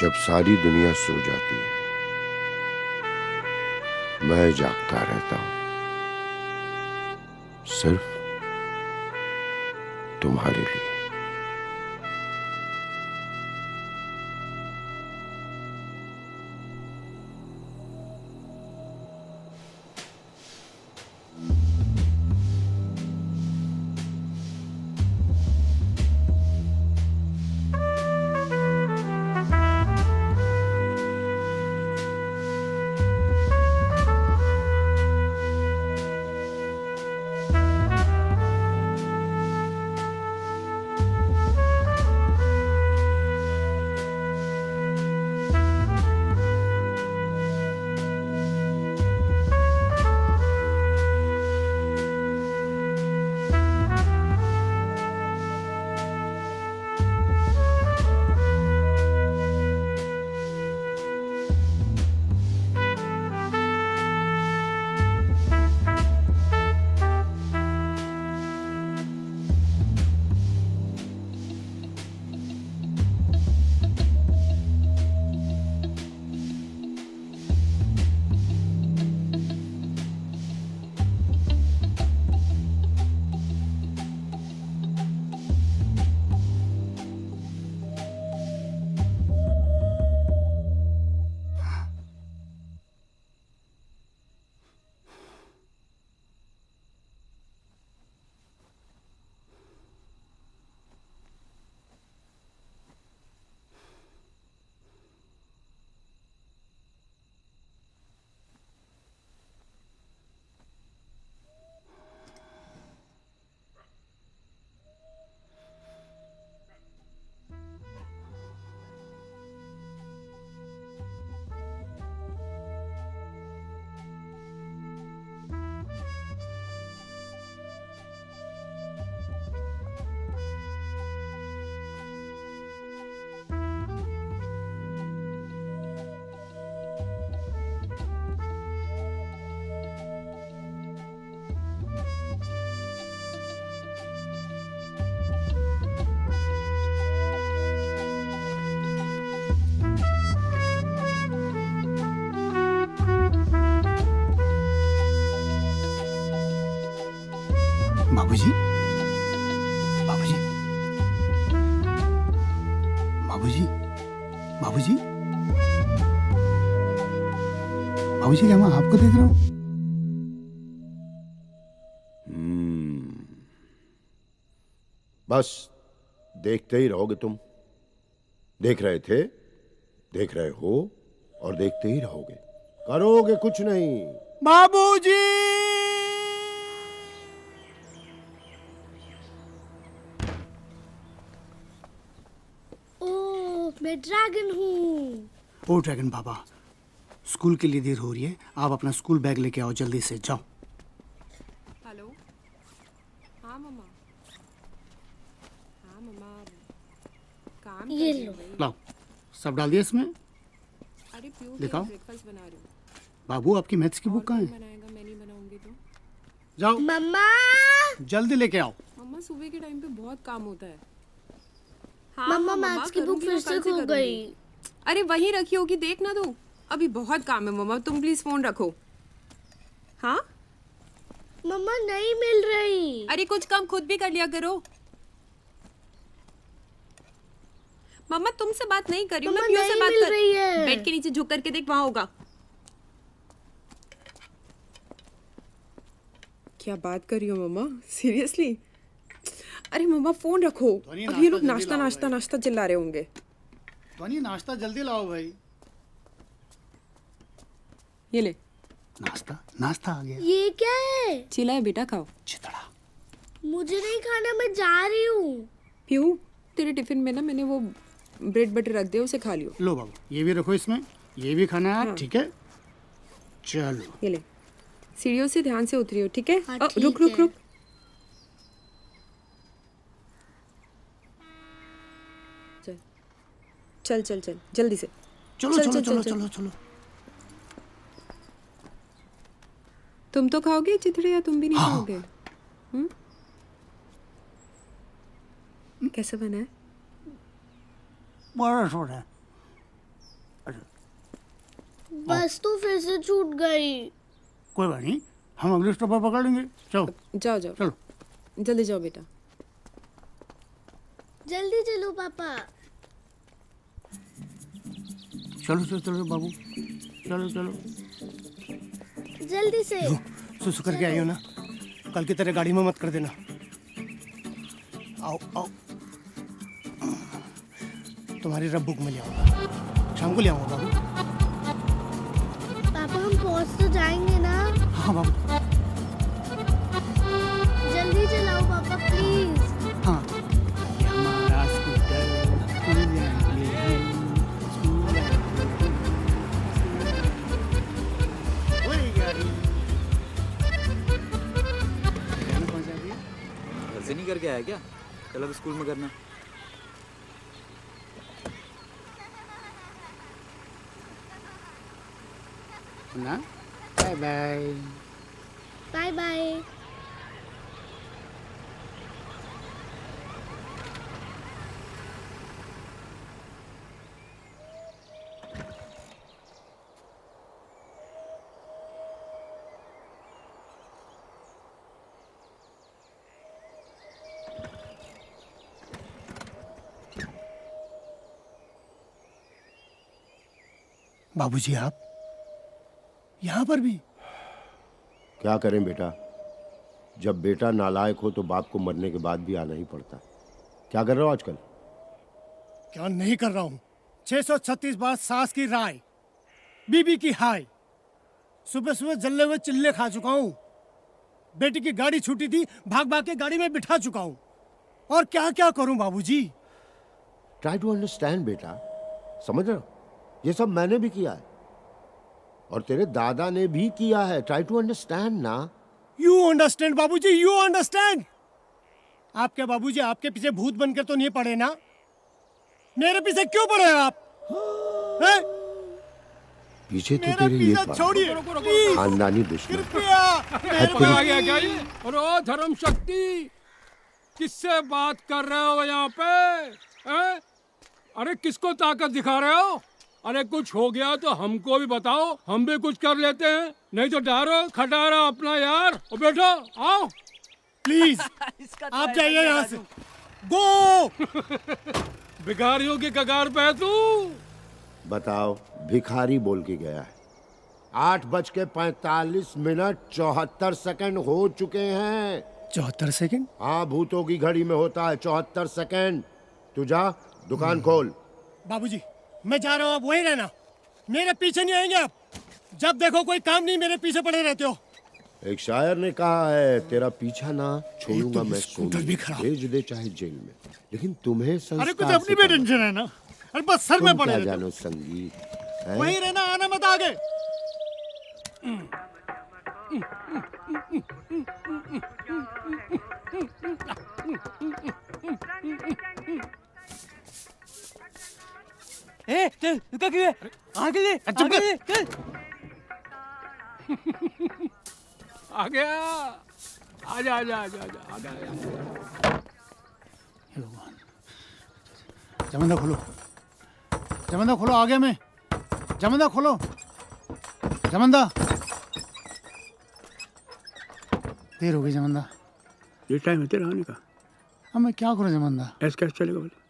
जब सारी दुनिया सो जाती है, मैं जागता रहता हूं, सिर्फ तुम्हारे लिए। बाबूजी, बाबूजी, बाबूजी, बाबूजी, बाबूजी, क्या मैं आपको देख रहा हूँ? बस देखते ही रहोगे तुम। देख रहे थे, देख रहे हो और देखते ही रहोगे। करोगे कुछ नहीं। बाबूजी! मैं ड्रैगन हूँ। ओ ड्रैगन बाबा, स्कूल के लिए देर हो रही है, आप अपना स्कूल बैग लेके आओ, जल्दी से जाओ। हेलो, हाँ मम्मा, हाँ मम्मा, काम ये कर रही लो। हूँ भाई। लाओ, सब डाल दिया इसमें। अरे प्यू दिखाओ। ब्रेकफास्ट बना रही हूँ। बाबू, आपकी मैथ्स की बुक कहाँ कौन है? बनाएगा? मैं नहीं बनाऊंगी तो। जाओ, मम्मा, जल्दी लेके आओ। मम्मा सुबह के टाइम पे बहुत काम होता है। हाँ मम्मा, हाँ, मैथ्स की बुक करूंगी फिर ना, से कल खो करूंगी। गई। अरे वहीं रखी होगी, देख ना तू। अभी बहुत काम है मम्मा, तुम प्लीज फोन रखो। हाँ, मम्मा नहीं मिल रही। अरे कुछ काम खुद भी कर लिया करो। मम्मा तुमसे बात नहीं कर रही हूँ, मैं मम्मा, प्यू से नहीं बात मिल कर रही है। बेड के नीचे झुक करके देख, वहां होगा। क्या बात कर रही हो मम्मा, सीरियसली? अरे मम्मा फोन रखो, ध्वनि, अब ये लोग नाश्ता नाश्ता जल्दी लाओ नाश्ता भाई। नाश्ता चिल्ला रहे होंगे। ध्वनि, नाश्ता जल्दी लाओ भाई। ये ले, नाश्ता, नाश्ता आ गया। ये क्या है? चिल्ला है बेटा, खाओ। चितड़ा। मुझे नहीं खाना, मैं जा रही हूँ। प्यू, तेरे टिफिन में ना मैंने वो ब्रेड बटर रख दिया, उसे खा लियो। लो बाबू, ये भी रखो इसमें, ये भी खाना है, हाँ। ठीक है? चलो। ये ले, सीढ़ियों से ध्यान से उतरियो, ठीक है? हाँ, रुक ठीक रुक है। रुक। चल चल चल चल जल्दी से। चलो चल, चलो चल, चलो चल, चलो चलो। तुम तो खाओगे चिथड़े या तुम भी नहीं हाँ। खाओगे? कैसे बना है? बड़ा छोटा है। बस तो फिर से छूट गई। कोई बात नहीं, हम अगले स्टॉप पर पकड़ लेंगे। चलो जाओ जाओ, चलो। जल्दी जाओ बेटा। जल्दी चलो पापा। चलो चलो चलो बाबू, चलो चलो। जल्दी से। सुसु करके आई हो ना, कल की तरह गाड़ी में मत कर देना। आओ आओ, तुम्हारी रब बुक में ले आऊंगा, शाम को ले आऊंगा बाबू। पापा हम पहुंच तो जाएंगे ना? हाँ बाबू। जल्दी चलाओ पापा प्लीज। हाँ, ये हमारा स्कूटर स्कूल जाएंगे हम, स्कूल जाएंगे। वही गाड़ी घर पहुंचा दिया। घर से नहीं करके आया क्या? कल अब स्कूल में करना। ना, बाय बाय। Bye bye. बाबूजी आप यहाँ पर भी? क्या करें बेटा, जब बेटा नालायक हो तो बाप को मरने के बाद भी आना ही पड़ता। क्या कर रहे हो आजकल? क्या नहीं कर रहा हूँ। 636 बार सास की राय, बीबी की हाय, सुबह सुबह जलने हुए चिल्ले खा चुका हूँ। बेटी की गाड़ी छूटी थी, भाग भाग के गाड़ी में बिठा चुका हूँ। और क्या क्या करूँ बाबूजी? ट्राई टू अंडरस्टैंड बेटा, समझ रहे हो? ये सब मैंने भी किया है और तेरे दादा ने भी किया है। ट्राई टू अंडरस्टैंड ना। यू अंडरस्टैंड बाबूजी, यू अंडरस्टैंड। आपके बाबूजी आपके पीछे भूत बनकर तो नहीं पड़े ना? मेरे पीछे क्यों पड़े आप? हैं? पीछे तो मेरा तेरे ये पीछा पड़ा। छोड़िए प्लीज, खानदानी दुश्मन। कृपया। आ गया क्या ये? अरे ओ धर्म शक्ति, किससे बात कर रहे हो यहाँ पे? हैं? अरे किसको ताकत दिखा रहे हो? अरे कुछ हो गया तो हमको भी बताओ, हम भी कुछ कर लेते हैं। नहीं तो डारो खटारा अपना यार। और बैठो, आओ। प्लीज आप जाइए यहाँ से। गो। भिखारियों की कगार पे है तू। बताओ, भिखारी बोल के गया है। 8:45 74 सेकंड हो चुके हैं। 74 सेकंड? हाँ, भूतों की घड़ी में होता है 74 सेकंड। तू जा, दुकान खोल। बाबूजी मैं जा रहा हूँ, आप वहीं रहना, मेरे पीछे नहीं आएंगे आप। जब देखो कोई काम नहीं, मेरे पीछे पड़े रहते हो। एक शायर ने कहा है, तेरा पीछा ना छोड़ूंगा तो मैं स्कूटर सोनू, भी खराब। भेज दे चाहे जेल में, लेकिन तुम्हें संस्कार अरे कुछ अपनी भी टेंशन है ना? अरे बस सर में पड़े क्या रहते हो। जानो संगीत है? वहीं रहना, आना मत आगे। ए चल रुका क्यों है? आगे ले, आगे ले, चल। आ गया। आजा आजा आजा आजा आजा आजा। हे भगवान, जमंदा खोलो, जमंदा खोलो, आगे में जमंदा खोलो, जमंदा। देर हो गई जमंदा। ये टाइम है तेरा आने का? अब मैं क्या करूं जमंदा? ऐसे कैसे चलेगा बोले?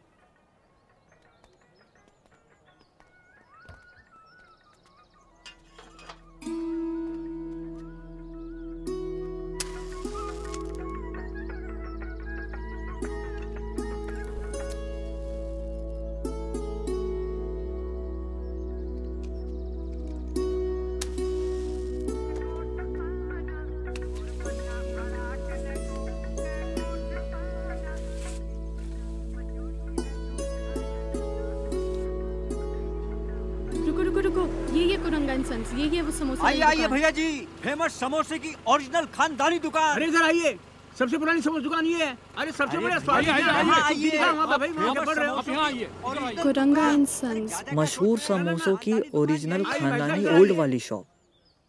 रुको रुको रुको, ये कुरंगा इंसेंस, ये वो समोसा आइए आइए भैया जी, फेमस समोसे की ओरिजिनल खानदानी दुकान। अरे इधर आइए, सबसे पुरानी समोसा दुकान ये है। अरे सबसे बड़ा स्वाद आइए, आइए, आइए वहाँ पे भाई, वहाँ पे बढ़ रहे हो। आप यहाँ आइए, इधर आइए। कुरंगा इंसेंस। मशहूर समोसों की ओरिजिनल खानदानी ओल्ड वाली शॉप।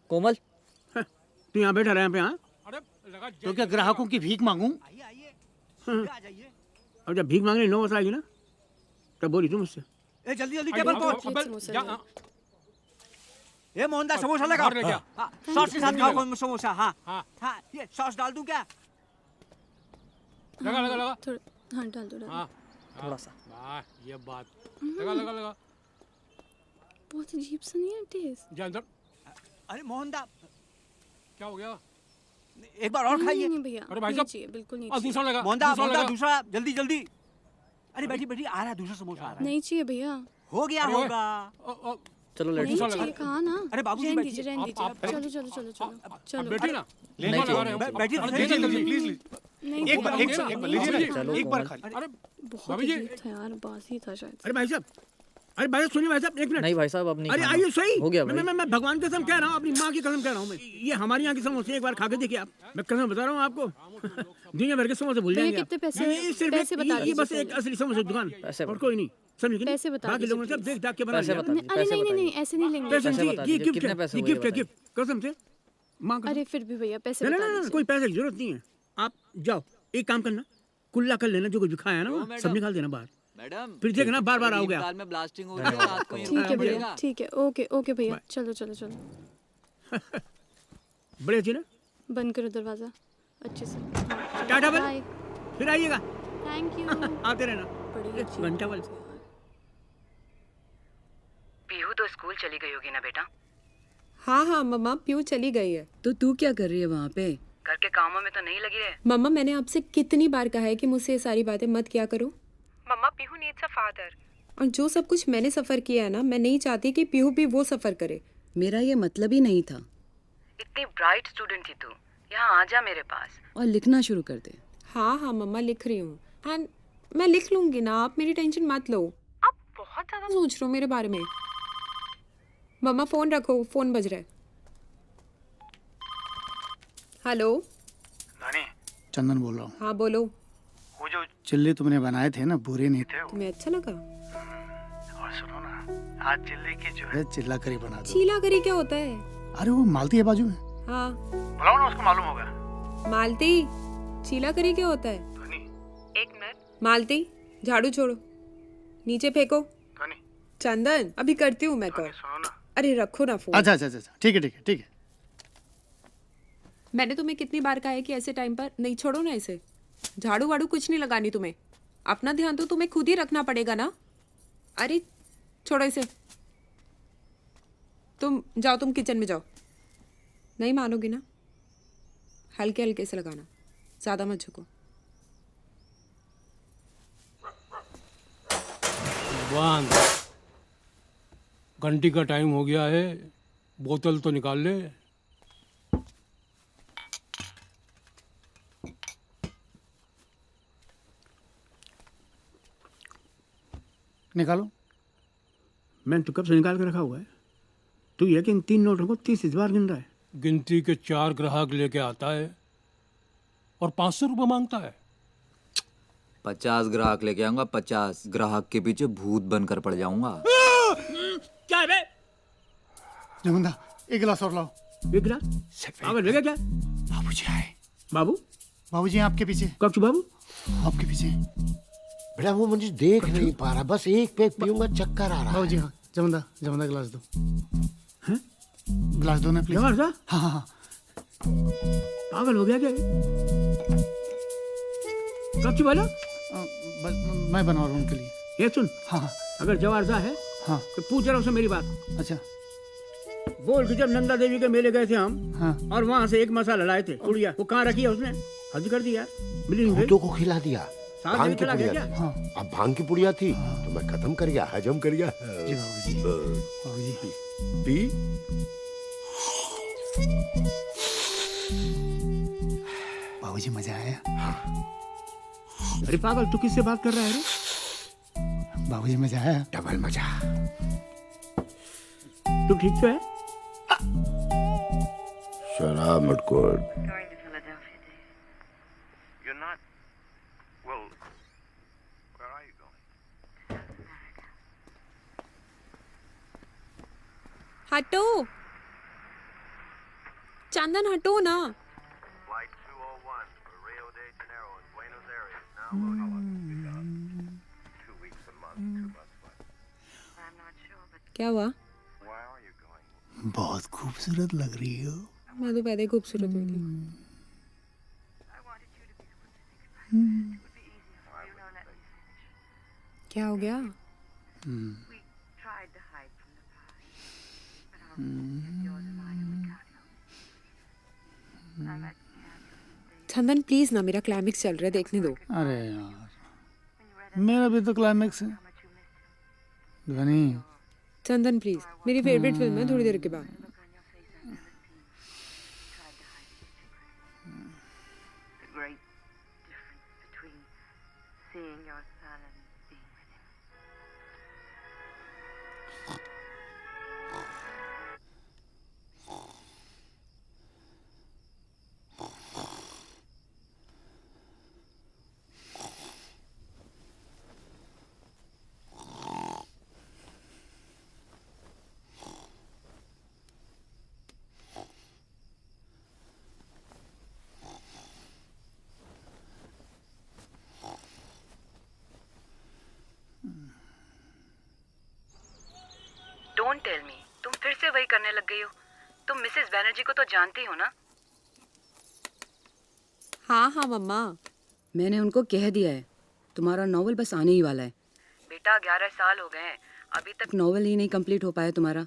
कोमल तू यहाँ बैठा रहे यहाँ पे? हाँ, अरे लगा तो क्या ग्राहकों की भीख मांगूं? अब जब भीख मांगने नौबत आएगी ना, तब बोली तू मुझसे। जल्दी जल्दी टेबल टेबल पर। पर। अबे, जा- ये मोहनदास समोसा लगा और ले क्या? हाँ, सॉस के साथ जल्दी खाओ लगा। कौन समोसा हाँ हाँ। हाँ ये सॉस डाल दूं क्या लगा लगा लगा थोड़ा हाँ डाल दो डाल दो। हाँ थोड़ा सा। वाह ये बात लगा लगा लगा बहुत अजीब सा नहीं है टेस्ट। जा अंदर अरे मोहनदास क्या हो गया एक बार और नहीं खाइए नहीं भैया अरे भाई नहीं साहब चाहिए बिल्कुल नहीं और चाहिए। दूसरा लगा मोहनदास दूसरा मोहनदास लगा दूसरा जल्दी जल्दी अरे बैठी बैठी आ रहा है दूसरा समोसा आ रहा है नहीं चाहिए भैया हो गया अरे ओए, होगा चलो नहीं लेट्स दूसरा लगा। चाहिए कहा ना। अरे बाबूजी रहने बैठिए। दीजिए रहने दीजिए आप- चलो चलो चलो चलो अब चलो बैठिए ना नहीं दूसरा लगा चाहिए। रहे हैं। बैठिए अब तो दे सही, जल्दी जल्दी, प्लीज नहीं एक बार भैया, एक बार लीजिए चलो एक बार कोमल। खा अरे बहुत भाभी जी अजीब था यार बासी था शायद। अरे भाई साहब अरे भाई सुनिए भाई साहब एक मिनट नहीं भाई साहब अब नहीं अरे खाना। आइए सही हो गया मैं भाई। मैं भगवान की कसम कह रहा हूँ अपनी माँ की कसम कह रहा हूँ मैं ये हमारे यहाँ के समोसे एक बार खा के देखिए आप मैं कसम बता रहा हूँ आपको दुनिया भर के समोसे भूल भैया जाएंगे आप। कितने पैसे- ये सिर्फ पैसे बता ये दीजिए बस एक असली समोसे की दुकान पैसे और बता- कोई नहीं समझे कि नहीं? पैसे बता बाकी दीजिए लोगों ने सब please। देख दाख के बना पैसे लिया बता दीजिए, अरे पैसे नहीं नहीं नहीं बताइए। ऐसे नहीं लेंगे। पैसे पैसे जी बता ये दीजिए, गिफ्ट कितने है पैसे ये हुए गिफ्ट है बताइए। गिफ्ट कसम से माँ का अरे फिर भी भैया पैसे ना बता ना ना दीजिए। कोई पैसे की जरूरत नहीं है आप जाओ एक काम करना कुल्ला कर लेना जो कुछ भी खाया ना वो सब निकाल देना बाहर मैडम फिर देखना बार बार आओगे आप अस्पताल में ब्लास्टिंग हो रही है रात को ठीक है यहाँ भैया पड़ेगा। ठीक है ओके ओके भैया चलो चलो चलो बड़े अच्छे ना बंद करो दरवाजा अच्छे से। टाटा बल बाय फिर आइएगा थैंक यू। आते रहना बड़ी अच्छी घंटा बल पीहू तो स्कूल चली गई होगी ना बेटा। हाँ हाँ मम्मा प्यू चली गई है। तो तू क्या कर रही है वहाँ पे? घर के कामों में तो नहीं लगी रहे। मम्मा मैंने आपसे कितनी बार कहा है कि मुझसे ये सारी बातें मत किया करो। मम्मा पीहू नीड्स अ फादर। और जो सब कुछ मैंने सफ़र किया है ना मैं नहीं चाहती कि पीहू भी वो सफ़र करे। मेरा ये मतलब ही नहीं था। इतनी ब्राइट स्टूडेंट थी तू, यहाँ आ जा मेरे पास और लिखना शुरू कर दे। हाँ हाँ मम्मा लिख रही हूँ एंड मैं लिख लूँगी ना, आप मेरी टेंशन मत लो। आप बहुत ज्यादा सोच रहे हो मेरे बारे में। मम्मा फ़ोन रखो, फ़ोन बज रहा है। हेलो चंदन बोल रहा हूँ। हाँ बोलो। वो जो चिल्ले तुमने बनाए थे ना बुरे नहीं थे। तुम्हें अच्छा लगा? और सुनो ना आज चिल्ले की जो है चिल्ला करी बना दो। चीला करी क्या होता है? अरे वो मालती है बाजू में। हाँ बुलाओ ना उसको मालूम होगा। मालती चीला करी क्या होता है? एक मिनट। मालती झाड़ू छोड़ो, नीचे फेंको। चंदन अभी करती हूँ मैं कॉल। सुनो ना। अरे रखो ना फोन। अच्छा अच्छा अच्छा ठीक है ठीक है ठीक है। मैंने तुम्हें कितनी बार कहा है कि ऐसे टाइम पर नहीं, छोड़ो ना इसे। झाड़ू वाड़ू कुछ नहीं लगानी तुम्हें, अपना ध्यान तो तुम्हें खुद ही रखना पड़ेगा ना। अरे छोड़ो इसे, तुम जाओ, तुम किचन में जाओ। नहीं मानोगी ना, हल्के हल्के से लगाना, ज़्यादा मत झुको। बांध घंटी का टाइम हो गया है, बोतल तो निकाल ले। निकालो। मैंने तो कब से निकाल के रखा हुआ है। तू ये कि इन 3 नोटों को 30 बार गिन रहा है। गिनती के 4 ग्राहक लेके आता है और 500 रुपये मांगता है। 50 ग्राहक लेके आऊंगा, 50 ग्राहक के पीछे भूत बनकर पड़ जाऊंगा। क्या है बे? जमुंदा एक गिलास और लाओ। एक गिलास पागल हो गया क्या? बाबूजी आए। बाबू बाबूजी आपके पीछे। कब बाबू आपके पीछे। बेटा वो मुझे देख नहीं पा रहा, बस एक पैक पीऊंगा चक्कर आ रहा है। बाबूजी हाँ जमुंदा जमुंदा गिलास दो। हैं? गिलास दो ना प्लीज। जवाब सा हाँ हाँ हाँ। पागल हो गया क्या? कब वाला मैं बना रहा हूँ उनके लिए। ये सुन, हाँ हाँ अगर जवारजा है हाँ। तो पूछ रहा हूँ मेरी बात। अच्छा बोल कि जब नंदा देवी के मेले गए थे हम हाँ। और वहाँ से एक मसाला लाए थे पुड़िया, वो कहाँ रखी है उसने? हद कर दी यार, मिली नहीं। भूतों को खिला दिया। साथ भांग में की खिला पुड़िया गया थी। हाँ। अब भांग की पुड़िया थी तो मैं खत्म कर गया, हजम कर गया। जी बाबूजी। बाबूजी पी। बाबूजी मजा आया। अरे पागल तू किससे बात कर रहा है रे? बाबूजी मजा आया। डबल मजा। तू ठीक तो है? शराब मटकोर। हटो चंदन, हटो ना। क्या हुआ? बहुत खूबसूरत लग रही हो। मैं तो पहले ही खूबसूरत हुई थी। क्या हो गया? चंदन प्लीज ना, मेरा क्लाइमेक्स चल रहा है, देखने दो। अरे यार, मेरा भी तो क्लाइमेक्स है। ध्वनि, चंदन प्लीज, मेरी फेवरेट फिल्म है थोड़ी देर के बाद। डोंट टेल मी, तुम फिर से वही करने लग गई हो। तुम मिसेस बैनर्जी को तो जानती हो ना? हाँ हाँ मम्मा, मैंने उनको कह दिया है तुम्हारा नॉवल बस आने ही वाला है। बेटा 11 साल हो गए हैं, अभी तक नॉवल ही नहीं कंप्लीट हो पाया तुम्हारा।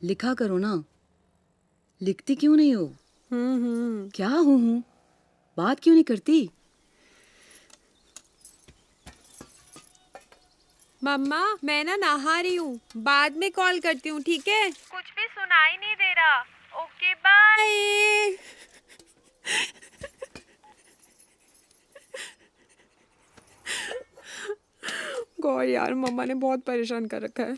लिखा करो ना, लिखती क्यों नहीं हो? क्या हूँ बात क्यों नहीं करती? मम्मा मैं ना नहा रही हूँ, बाद में कॉल करती हूँ, ठीक है? कुछ भी सुनाई नहीं दे रहा। Okay bye. गॉड यार, मम्मा ने बहुत परेशान कर रखा है।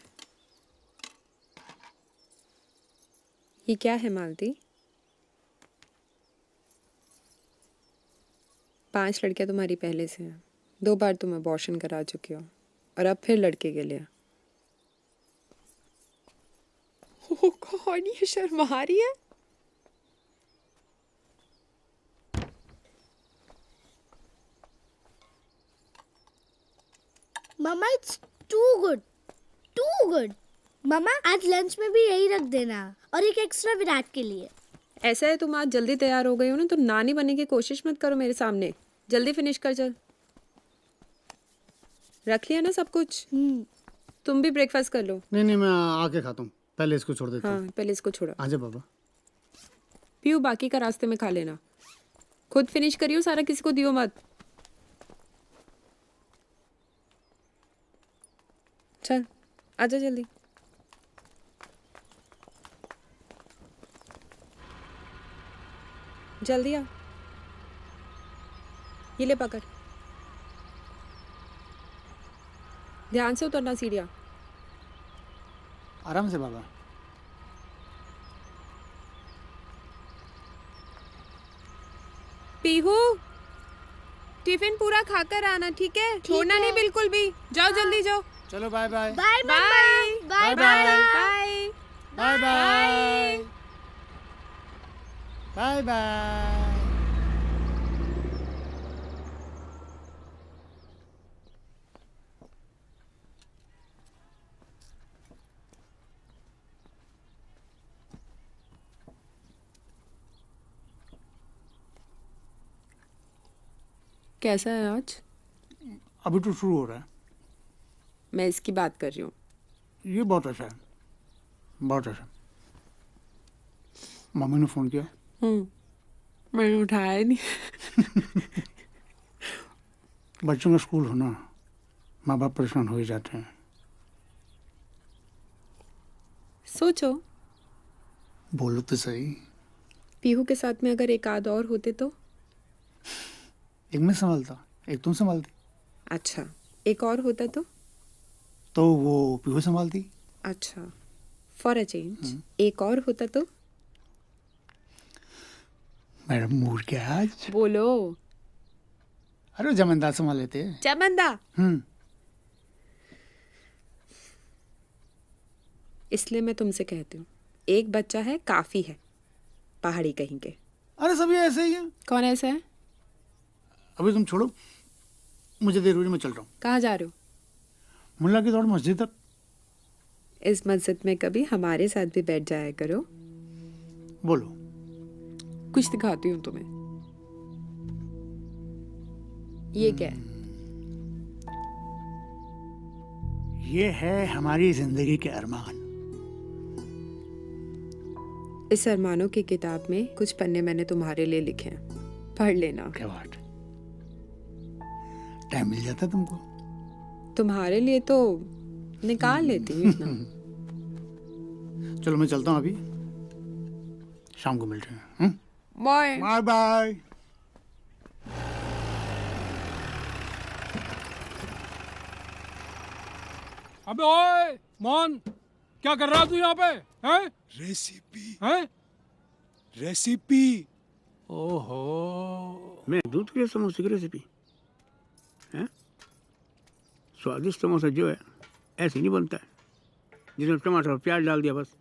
ये क्या है मालती? 5 लड़कियां तुम्हारी पहले से हैं, 2 बार तुम अबॉर्शन करा चुकी हो और अब फिर लड़के के लिए। ओह गॉड, ये शर्मा रही है। Mamma it's too good, too good. Mamma आज लंच में भी यही रख देना और एक एक्स्ट्रा विराट के लिए। ऐसा है तुम आज जल्दी तैयार हो गई हो ना, तो नानी बनने की कोशिश मत करो मेरे सामने। जल्दी फिनिश कर, चल। रख लिया ना सब कुछ? तुम भी ब्रेकफास्ट कर लो। नहीं मैं आके खाता हूँ, पहले इसको छोड़ देता हूँ। हाँ पहले इसको छोड़ो। आजा बाबा। पीयू बाकी का रास्ते में खा लेना, खुद फिनिश करियो, सारा किसी को दियो मत। चल आजा जल्दी। जल्दी आ, ये ले पकड़, ध्यान से उतरना सीढ़ियाँ। आराम से बाबा। पीहू टिफिन पूरा खाकर आना, ठीक है? छोड़ना नहीं बिल्कुल भी। जाओ जल्दी जाओ। चलो bye bye. Bye bye bye bye bye bye bye bye bye. कैसा है आज? अभी तो शुरू हो रहा है। मैं इसकी बात कर रही हूँ। ये बहुत अच्छा है, बहुत अच्छा। मम्मी ने फोन किया? मैंने उठाया ही नहीं। बच्चों का स्कूल हो ना, माँ बाप परेशान हो ही जाते हैं। सोचो, बोलो तो सही। पीहू के साथ में अगर एक आध और होते तो? एक मैं संभालता, एक तुम संभालती। अच्छा, एक और होता तो वो पीहू संभालती। अच्छा, फॉर अ चेंज एक और होता तो? मेरा मूड क्या है आज? बोलो। अरे जमींदार संभाल लेते। चमंदा। इसलिए मैं तुमसे कहती हूँ, एक बच्चा है काफी है, पहाड़ी कहीं के। अरे सभी ऐसे ही है। कौन ऐसा है? अभी तुम छोड़ो, मुझे देर हो रही, मैं चल रहा हूँ। कहाँ जा रहे हो? मुल्ला की दौड़ मस्जिद तक। इस मस्जिद में कभी हमारे साथ भी बैठ जाया करो। बोलो। कुछ दिखाती हूँ तुम्हें। ये क्या है? ये है हमारी जिंदगी के अरमान। इस अरमानों की किताब में कुछ पन्ने मैंने तुम्हारे लिए लिखे हैं, पढ़ लेना। क्या बात है, टाइम मिल जाता तुमको? तुम्हारे लिए तो निकाल लेती हूँ इतना। चलो मैं चलता हूँ, अभी शाम को मिलते हैं। Bye bye bye. अबे ओए मोहन, क्या कर रहा तू यहाँ पे? हैं? रेसिपी। ओहो, मैं दूध के समोसे की रेसिपी है। स्वादिष्ट समोसा जो है ऐसे नहीं बनता है, जिसमें टमाटर और प्याज डाल दिया बस।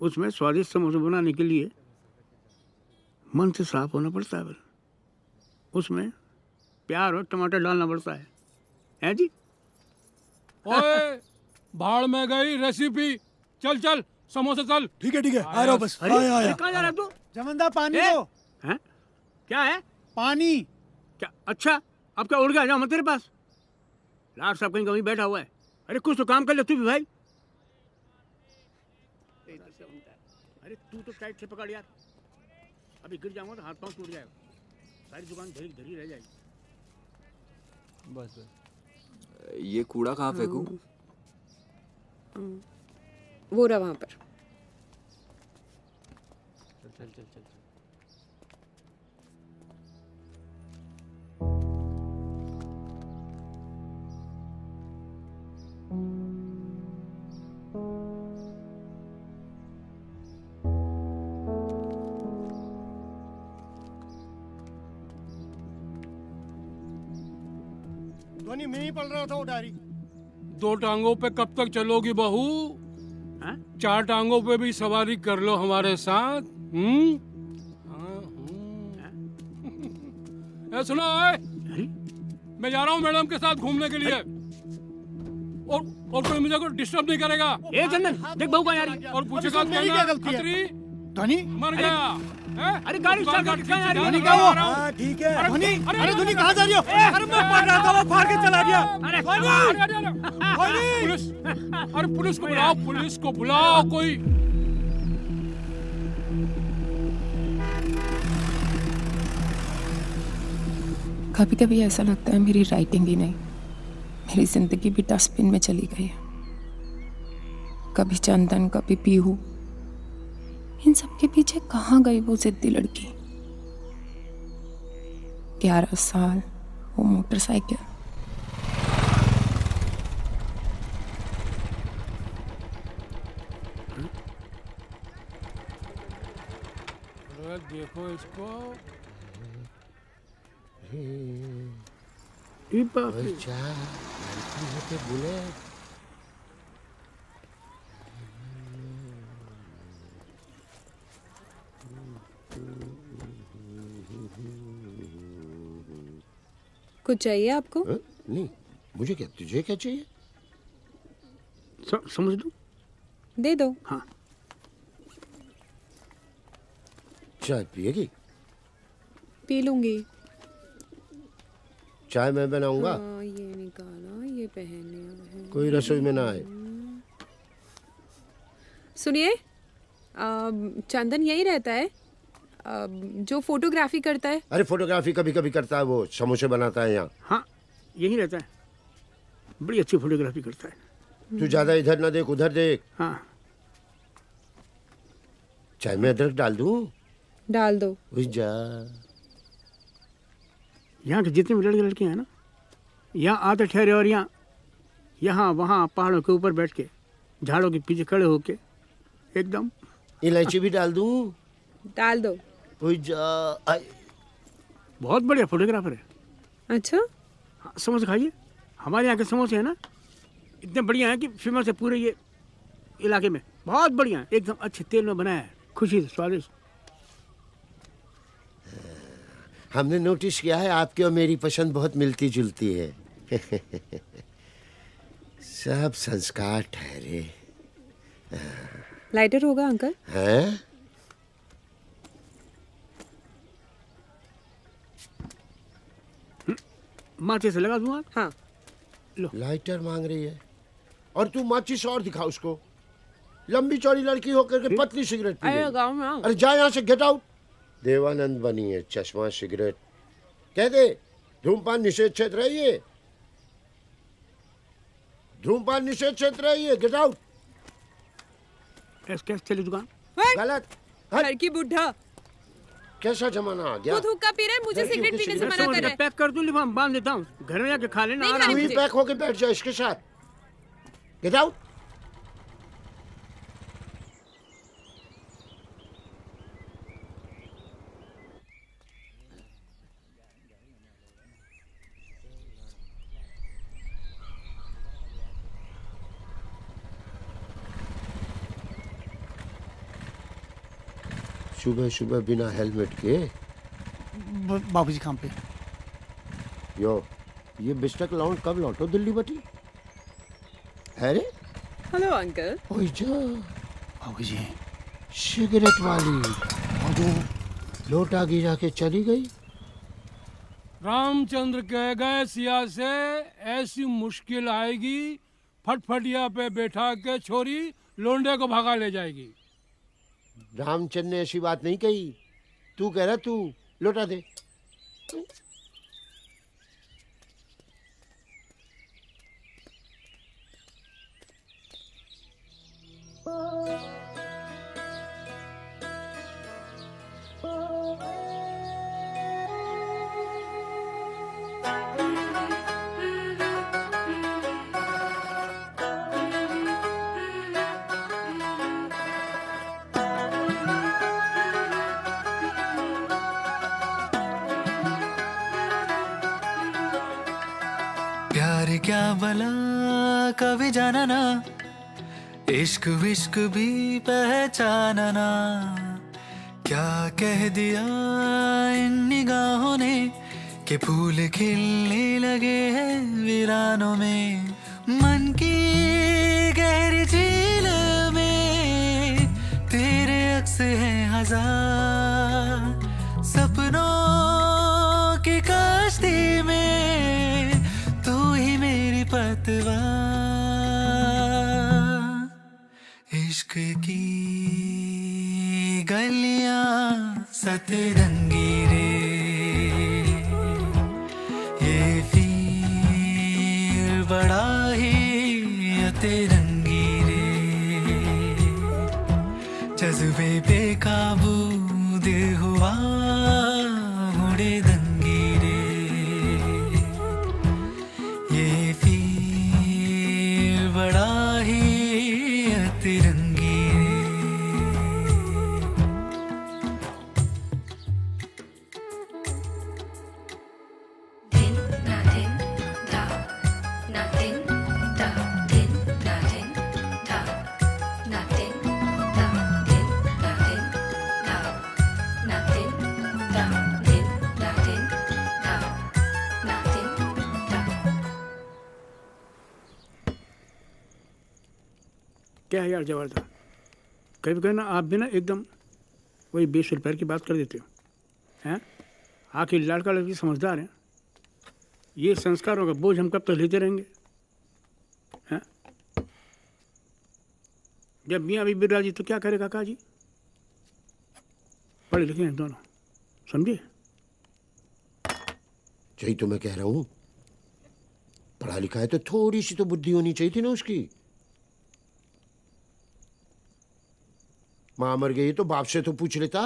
उसमें स्वादिष्ट समोसे बनाने के लिए मन से साफ होना पड़ता है। बस उसमें प्याज और टमाटर डालना पड़ता है जी। ओए भाड़ में गई रेसिपी। चल चल समोसे चल। ठीक है आ रहा हूँ बस। अरे आया। कहाँ जा रहा है तू? जमंदा पानी ए? दो। हैं? क्या है? पानी। क्या? अच्छा, अब क्या उड़ गया? जाओ मैं तेरे पास। लाड साहब कहीं बैठा हुआ है। अरे कुछ तो काम कर ले तू भी भाई। अरे तू तो टाइट से पकड़ यार, अभी गिर जाऊंगा तो हाथ पांव टूट जाएगा, सारी दुकान धरी धरी रह जाएगी। बस ये कूड़ा कहाँ फेंकूं? वो रहा वहां पर। चल। ध्वनि मैं ही पढ़ रहा था वो डायरी। दो टांगों पे कब तक चलोगी बहू? हाँ? चार टांगों पे भी सवारी कर लो हमारे साथ। सुनो मैं जा रहा हूँ मैडम के साथ घूमने के लिए, और कोई मुझे को डिस्टर्ब नहीं करेगा। ए चंदन देख बहू का यार। और पूछेगा मेरी क्या गलती है? खतरी ध्वनि, मर गया। अरे गाड़ी स्टार्ट कर, कहाँ जा रही है? ध्वनि क्या हुआ? हाँ ठीक है। अरे ध्वनि कहाँ जा रही हो? अरे मैं पढ़ रहा था, वो फाड़ के चला गया। पुलिस, अरे पुलिस को बुलाओ, पुलिस को बुलाओ कोई। कभी कभी ऐसा लगता है मेरी राइटिंग ही नहीं, मेरी जिंदगी भी डस्टबिन में चली गई है। कभी चंदन, कभी पीहू, इन सब के पीछे कहाँ गई वो जिद्दी लड़की? 11 साल, वो मोटरसाइकिल। देखो इसको। बुलेट। कुछ चाहिए आपको? नहीं, मुझे क्या, तुझे क्या चाहिए? समझ दो। दे दो। हाँ। चाय पिएगी? पी लूंगी। चाय मैं बनाऊंगा। ये निकाला, ये पहने हैं। कोई रसोई में ना आए। सुनिए, चंदन यही रहता है जो फोटोग्राफी करता है। अरे फोटोग्राफी कभी कभी करता है, वो समोसे बनाता है यहाँ। हाँ यही रहता है, बड़ी अच्छी फोटोग्राफी करता है। तू ज्यादा इधर ना देख, उधर देख। हाँ। चाय में अदरक डाल दूं? डाल दो। जा। यहाँ के जितने भी लड़के लड़कियाँ हैं ना, यहाँ आते ठहरे और यहाँ वहाँ पहाड़ों के ऊपर बैठ के झाड़ों के पीछे खड़े होके एकदम। इलायची भी डाल दूं? डाल दो। जा। बहुत बढ़िया फोटोग्राफर है। अच्छा। हाँ, समोसे खाइए। हमारे यहाँ के समोसे हैं ना, इतने बढ़िया हैं कि फेमस है पूरे ये इलाके में। बहुत बढ़िया है, एकदम अच्छे तेल में बनाया है, खुशी से स्वादिष्ट। हमने नोटिस किया है आपकी और मेरी पसंद बहुत मिलती जुलती है। सब संस्कार ठहरे लाइटर होगा अंकल? हैं। माथे से लगा दूंगा। हाँ। लाइटर मांग रही है और तू माचिस और दिखा उसको। लंबी चौड़ी लड़की होकर के पतली सिगरेट पी रही। गाँव में अरे जा यहाँ से, गेट आउट। देवानंद बनी है, चश्मा सिगरेट। कह दे धूमपान निषेध क्षेत्र है ये, धूमपान निषेध क्षेत्र है ये, गेट आउट। कैसे चली दुकान? गलत। लड़की बुढ़ा कैसा जमाना आ गया। खुद हुक्का पी रहा है, मुझे लड़कियों सिगरेट की पीने से सिगरेट मना समझ कर गया, रहा है। पैक कर दूं, लिफाफा बांध देता हूँ, घर में जाके खा लेना नहीं आराम तू ही से। पैक होके बैठ जा इसके साथ। Get out. सुबह सुबह बिना हेलमेट के। बाबूजी काम पे। यो, ये बिस्टक लौंड कब लौटो दिल्ली बटी है रे? Hello uncle. ओए जा बाबूजी सिगरेट वाली और जो लोटा गिरा के चली गई। रामचंद्र कह गए सिया से ऐसी मुश्किल आएगी, फटफटिया पे बैठा के छोरी लोंडे को भगा ले जाएगी। रामचंद्र ने ऐसी बात नहीं कही, तू कह रहा, तू लोटा दे। प्यार क्या भला कभी जाना ना, इश्क विश्क भी पहचाना ना। क्या कह दिया इन निगाहों ने कि फूल खिलने लगे हैं वीरानों में। मन की गहरी झील में तेरे अक्स हैं हजार, सपनों की कश्ती में तू ही मेरी पतवार। इश्क की गलियां सतरंगी रे, ये फील बड़ा ही अतरंगी रे। जज्बे बेकाबू दिल हुआ मुड़े दंगी रे, ये फील बड़ा ही अतरंगी रे। क्या है यार जबरदस्त। कभी कहना आप भी ना एकदम वही 20 रुपये की बात कर देते हो हैं। आखिर लड़का लड़की समझदार हैं, ये संस्कारों का बोझ हम कब तक लेते रहेंगे हैं। जब मियाँ बीबी राजी तो क्या करे काका जी, पढ़े लिखे हैं दोनों, समझे। यही तो मैं कह रहा हूँ, पढ़ा लिखा है तो थोड़ी सी तो बुद्धि होनी चाहिए थी ना उसकी। मां मर गई तो बाप से तो पूछ लेता।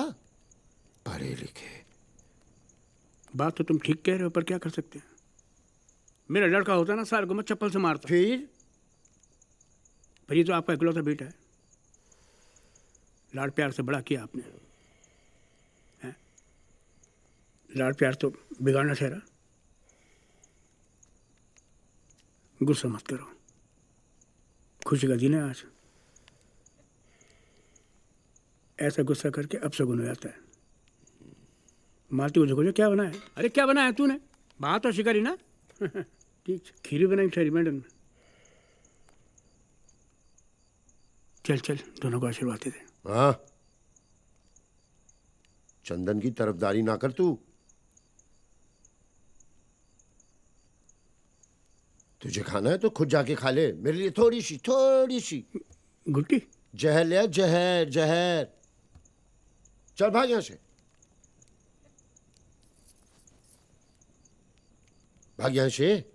पढ़े लिखे। बात तो तुम ठीक कह रहे हो, पर क्या कर सकते हैं। मेरा लड़का होता ना साल को मैं चप्पल से मारता। फिर ये तो आपका इकलौता बेटा है, लाड़ प्यार से बड़ा किया आपने हैं? लाड़ प्यार तो बिगाड़ना ठहरा। गुस्सा मत करो, खुशी का दिन है आज। ऐसा गुस्सा करके अपशगुन हो जाता है। मालती को देखो क्या बनाया है। अरे क्या बनाया तूने? बात तो शिकारी ना। ठीक, खीरी बनाई ठहरी मैडम ने। चल चल, दोनों को आशीर्वाद दे दे। हाँ, चंदन की तरफदारी ना कर तू। तुझे खाना है तो खुद जाके खा ले, मेरे लिए थोड़ी सी गुट्टी जहर ले, जहर जहर। चल भाग यहां से, भाग यहां से।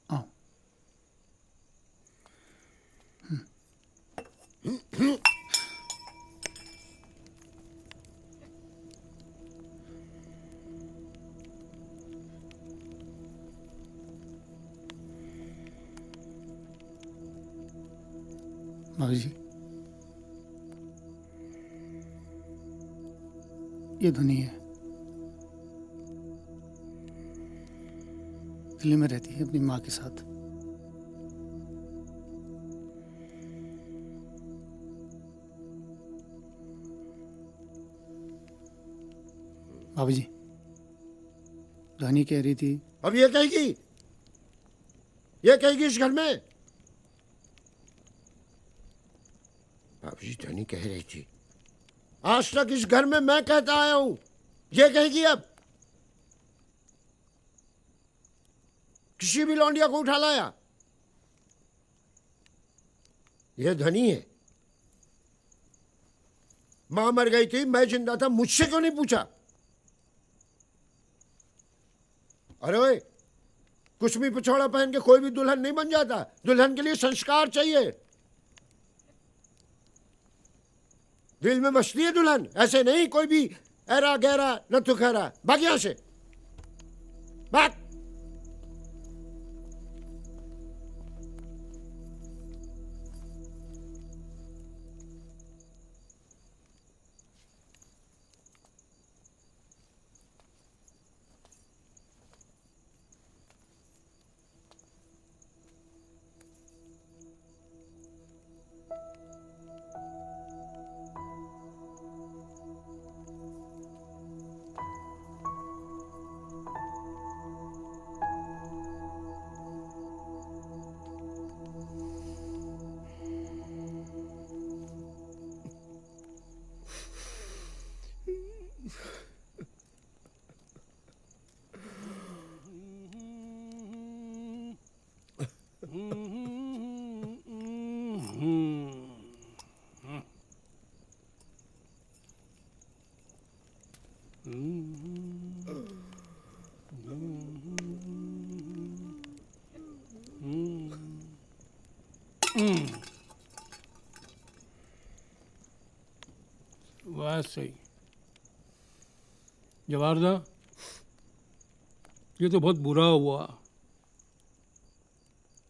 आओ। भाभी जी, ये धुनी है, दिल्ली में रहती है अपनी माँ के साथ। भाभी जी, रानी कह रही थी। अब ये कहेगी इस घर में। भाभी जी धनी कह रही थी, आज तक इस घर में मैं कहता आया हूं, ये कहेगी अब। किसी भी लौंडिया को उठा लाया, ये धनी है। मां मर गई थी, मैं जिंदा था, मुझसे क्यों नहीं पूछा? अरे ओए, कुछ भी पिछौड़ा पहन के कोई भी दुल्हन नहीं बन जाता। दुल्हन के लिए संस्कार चाहिए। दिल में बसती है दुल्हन, ऐसे नहीं कोई भी ऐरा गहरा न तो खैरा। भाग यहां से, भाग। बस सही। जवारदा, ये तो बहुत बुरा हुआ।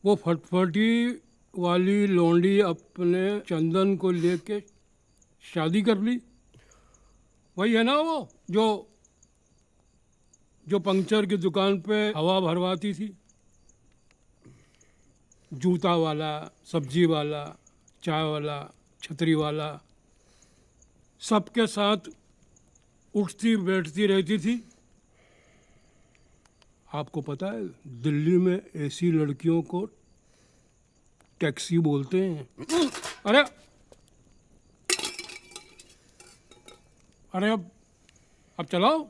वो फटफटी वाली लौंडी अपने चंदन को लेके शादी कर ली। वही है ना वो जो पंक्चर की दुकान पे हवा भरवाती थी। जूता वाला, सब्जी वाला, चाय वाला, छतरी वाला, सबके साथ उठती बैठती रहती थी। आपको पता है दिल्ली में ऐसी लड़कियों को टैक्सी बोलते हैं। अरे अरे अब चलाओ,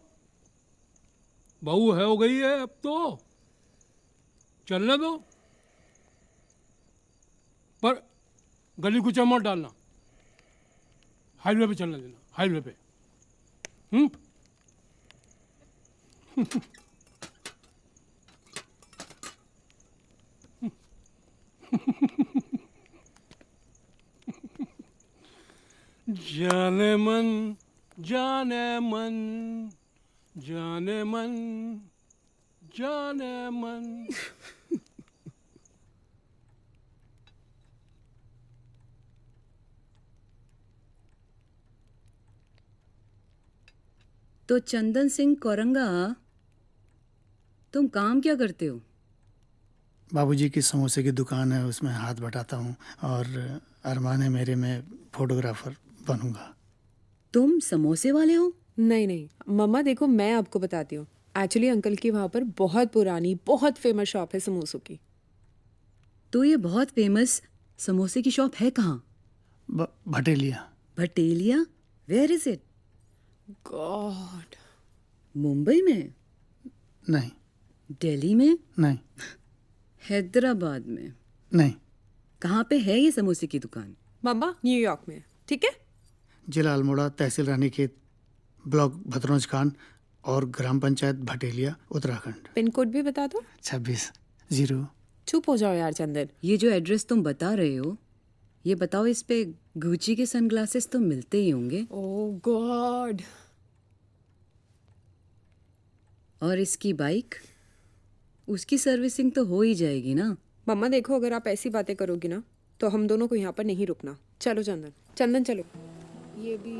बहू है हो गई है, अब तो चलने दो। पर गली कुचा मत डालना, हाईवे पे चलने देना, हाईवे पे। जाने मन जाने मन जाने मन जाने मन। तो चंदन सिंह कोरंगा तुम काम क्या करते हो? बाबूजी की समोसे की दुकान है, उसमें हाथ बटाता हूँ। और अरमान है मेरे, मैं फोटोग्राफर बनूंगा। तुम समोसे वाले हो? नहीं नहीं मम्मा, देखो मैं आपको बताती हूँ। एक्चुअली अंकल की वहाँ पर बहुत पुरानी बहुत फेमस शॉप है समोसों की। तो ये बहुत फेमस समोसे की शॉप है कहाँ? Bhatelia. Bhatelia? Where is it? God. Mumbai में? नहीं। दिल्ली में? नहीं। हैदराबाद में? नहीं। कहाँ पे है ये समोसे की दुकान? मम्मा न्यूयॉर्क में, ठीक है? जिला अल्मोड़ा, तहसील रानीखेत, ब्लॉक भतरौंज खान और ग्राम पंचायत भटेलिया, उत्तराखंड। पिन कोड भी बता दो। 26-0। चुप हो जाओ यार चंदन। ये जो एड्रेस तुम बता रहे हो, ये बताओ इस पे गुची के सनग्लासेस तो मिलते ही होंगे। ओह गॉड। और इसकी बाइक, उसकी सर्विसिंग तो हो ही जाएगी ना? मम्मा देखो, अगर आप ऐसी बातें करोगी ना तो हम दोनों को यहाँ पर नहीं रुकना। चलो चंदन, चंदन चलो। ये भी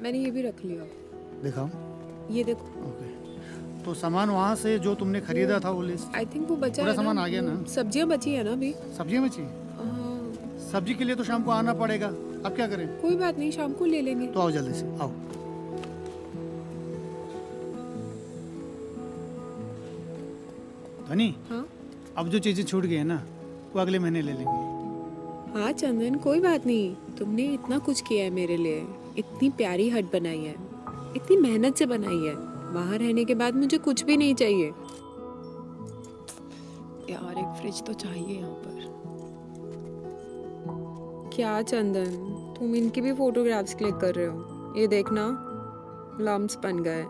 मैंने ये भी रख लिया। दिखाओ। ये देखो। ओके, तो सामान वहाँ से जो तुमने खरीदा था वो लिस्ट? आई थिंक वो बचा पूरा है सामान ना? आ गया ना? सब्जियां बची है ना अभी? सब्जियाँ बची? सब्जी के लिए तो शाम को आना पड़ेगा, अब क्या करें? कोई बात नहीं, शाम को ले लेंगे। तो आओ जल्दी से, आओ। धनी, हाँ अब जो चीजें छूट गई है ना, वो अगले महीने ले लेंगे। हाँ चंदन, कोई बात नहीं। तुमने इतना कुछ किया है मेरे लिए, इतनी प्यारी हट बनाई है, इतनी मेहनत से बनाई है। वहां रहने के बाद मुझे कुछ भी नहीं चाहिए। यार एक फ्रिज तो चाहिए यहाँ पर। क्या चंदन, तुम इनकी भी फोटोग्राफ्स क्लिक कर रहे हो? ये देखना, लम्प्स बन गए।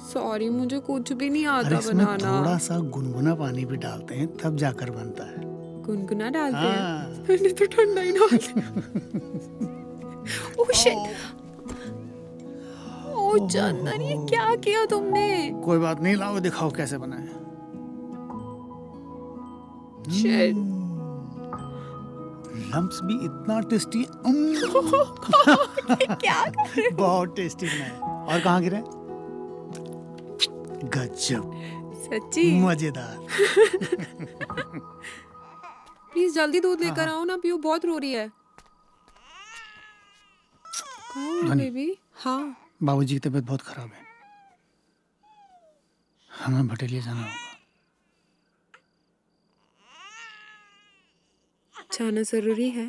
सॉरी, मुझे कुछ भी नहीं आता अरे इसमें बनाना। थोड़ा सा गुनगुना पानी भी डालते हैं, तब जाकर बनता है। गुनगुना डालते हाँ। हैं? मैंने तो ठंडा ही डाल दिया। Oh shit. ओह चंदन, ये क्या किया तुमने? कोई बात नहीं, लाओ दिखाओ कैसे बना है। शिट। लम्प्स भी इतना टेस्टी। क्या कर रहे हो? बहुत टेस्टी बना है। और कहाँ गिरे? गजब, सच्ची मजेदार। प्लीज जल्दी दूध लेकर आओ ना, पियो बहुत रो रही है। कहाँ हो बेबी? हाँ बाबूजी की तबीयत बहुत खराब है, हमें भटेलिया जाना होगा। जाना जरूरी है।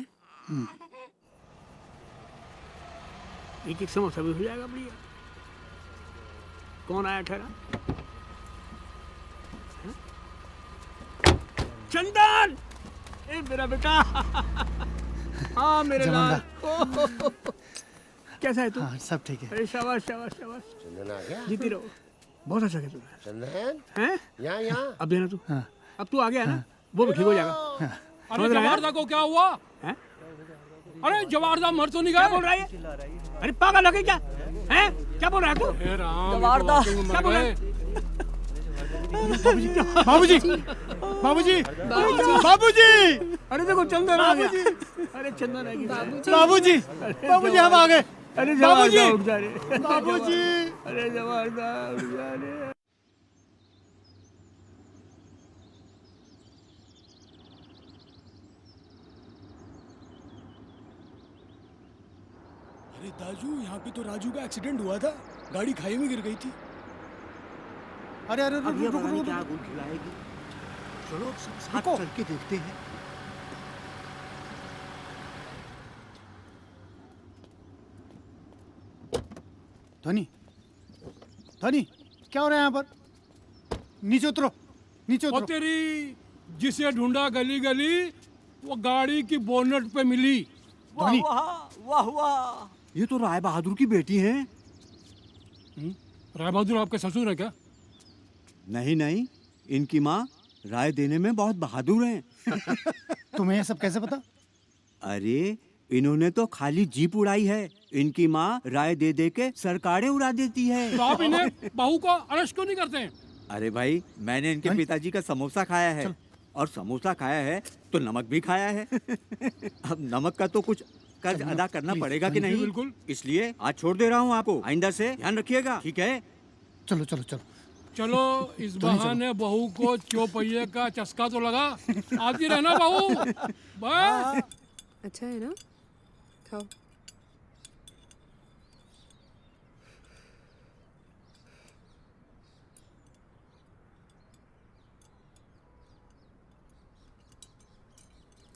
एक एक समोसा भी हो जाएगा बढ़िया। कौन आया ठहरा? चंदन, ए मेरा बेटा। हाँ मेरे लाल। कैसा है तू? हाँ सब ठीक है। अरे शाबाश शाबाश शाबाश। चंदन आ गया? जीती रहो। बहुत अच्छा खेल रहा है। चंदन, हैं? यहाँ। अब देना तू। हाँ। अब तू आ गया ना, वो भी ठीक हो जाएगा। अरे जवारदा को क्या हुआ? हैं? अरे जवारदा मर तो नहीं क्या गया? बोल रहा है? अरे पागल हो गई क्या? हैं? क्या बोल रहा है तू? जवारदा क्या बोल रहा है? बाबूजी, बाबूजी, बाबूजी, अरे देखो चंदन आ गया। अरे चंदन आ गया। बाबूजी, बाबूजी हम आ गए। अरे बाबूजी, जवारदा उठ जा रे। बाबूजी। अरे जवारदा उठ जा रे। अरे दाजू, यहाँ पे तो राजू का एक्सीडेंट हुआ था, गाड़ी खाई में गिर गई थी। अरे अरे अब ये रुक पता नहीं रुक क्या रुक, गुल खिलाएगी। चलो साथ चल के देखते हैं। धनी, धनी, क्या हो रहा है यहाँ पर? नीचे उतरो, नीचे वो उतरो। तेरी जिसे ढूंढा गली गली, वो गाड़ी की बोनट पे मिली। धनी, वाह वाह, ये तो राय बहादुर की बेटी है। राय बहादुर आपके ससुर है क्या? नहीं नहीं, इनकी माँ राय देने में बहुत बहादुर हैं। तुम्हें ये सब कैसे पता? अरे इन्होंने तो खाली जीप उड़ाई है, इनकी माँ राय दे दे के सरकारें उड़ा देती है। तो आप इन्हें बहू को अरेस्ट क्यों नहीं करते हैं? अरे भाई, मैंने इनके पिताजी का समोसा खाया है, और समोसा खाया है तो नमक भी खाया है। अब नमक का तो कुछ कर्ज अदा करना पड़ेगा कि नहीं? बिल्कुल। इसलिए आज छोड़ दे रहा हूँ आपको, आइंदा से ध्यान रखिएगा, ठीक है? चलो चलो चलो, चलो इस बहाने बहू को चौपहिए का चस्का तो लगा। आती रहना बहू। बस अच्छा है ना, खाओ।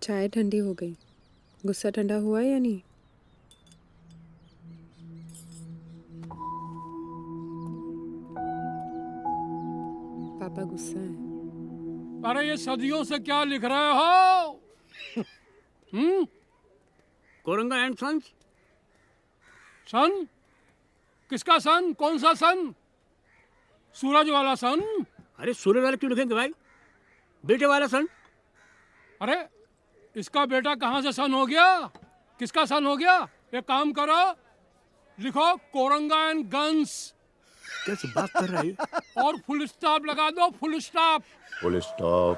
चाय ठंडी हो गई, गुस्सा ठंडा हुआ या नहीं? पापा गुस्सा है। अरे ये सदियों से क्या लिख रहे हो? Koranga and sons. सन? किसका सन? कौन सा सन? सूरज वाला सन? अरे सूर्य वाला क्यों लिखेंगे भाई, बेटे वाला सन। अरे इसका बेटा कहाँ से सन हो गया? किसका सन हो गया? एक काम करो, लिखो कोरंगा एंड गन्स। कैसे बात कर रहा है? और फुल स्टॉप लगा दो, full stop. Full stop,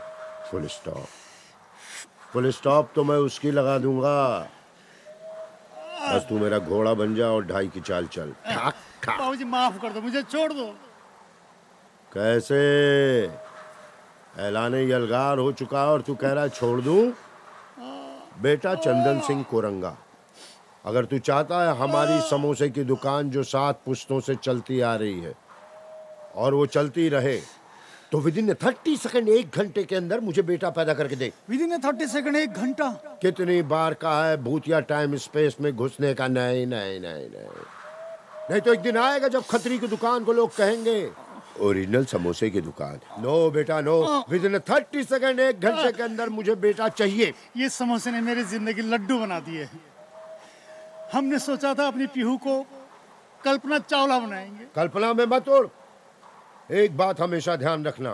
full stop, full stop तो मैं उसकी लगा दूंगा। बस तू मेरा घोड़ा बन जा और 2.5 की चाल चल। ठाक ठाक। बाबूजी माफ कर दो, मुझे छोड़ दो। कैसे? ऐलाने यलगार हो चुका और तू कह रहा है छोड़ दूं? बेटा चंदन सिंह कोरंगा, अगर तू चाहता है हमारी समोसे की दुकान जो 7 पुश्तों से चलती आ रही है और वो चलती रहे, तो विदिन 30 सेकंड, 1 घंटे के अंदर मुझे बेटा पैदा करके दे। विदिन 30 सेकंड, 1 घंटा? कितनी बार कहा है भूतिया टाइम स्पेस में घुसने का? नहीं नहीं नहीं नहीं, नहीं तो एक दिन आएगा जब खतरी की दुकान को लोग कहेंगे ओरिजिनल समोसे की दुकान। नो बेटा नो, विदिन 30 सेकंड, 1 घंटे के अंदर मुझे बेटा चाहिए। ये समोसे ने मेरी जिंदगी लड्डू बना दी है। हमने सोचा था अपनी पीहू को कल्पना चावला बनाएंगे। कल्पना में मत उड़। एक बात हमेशा ध्यान रखना,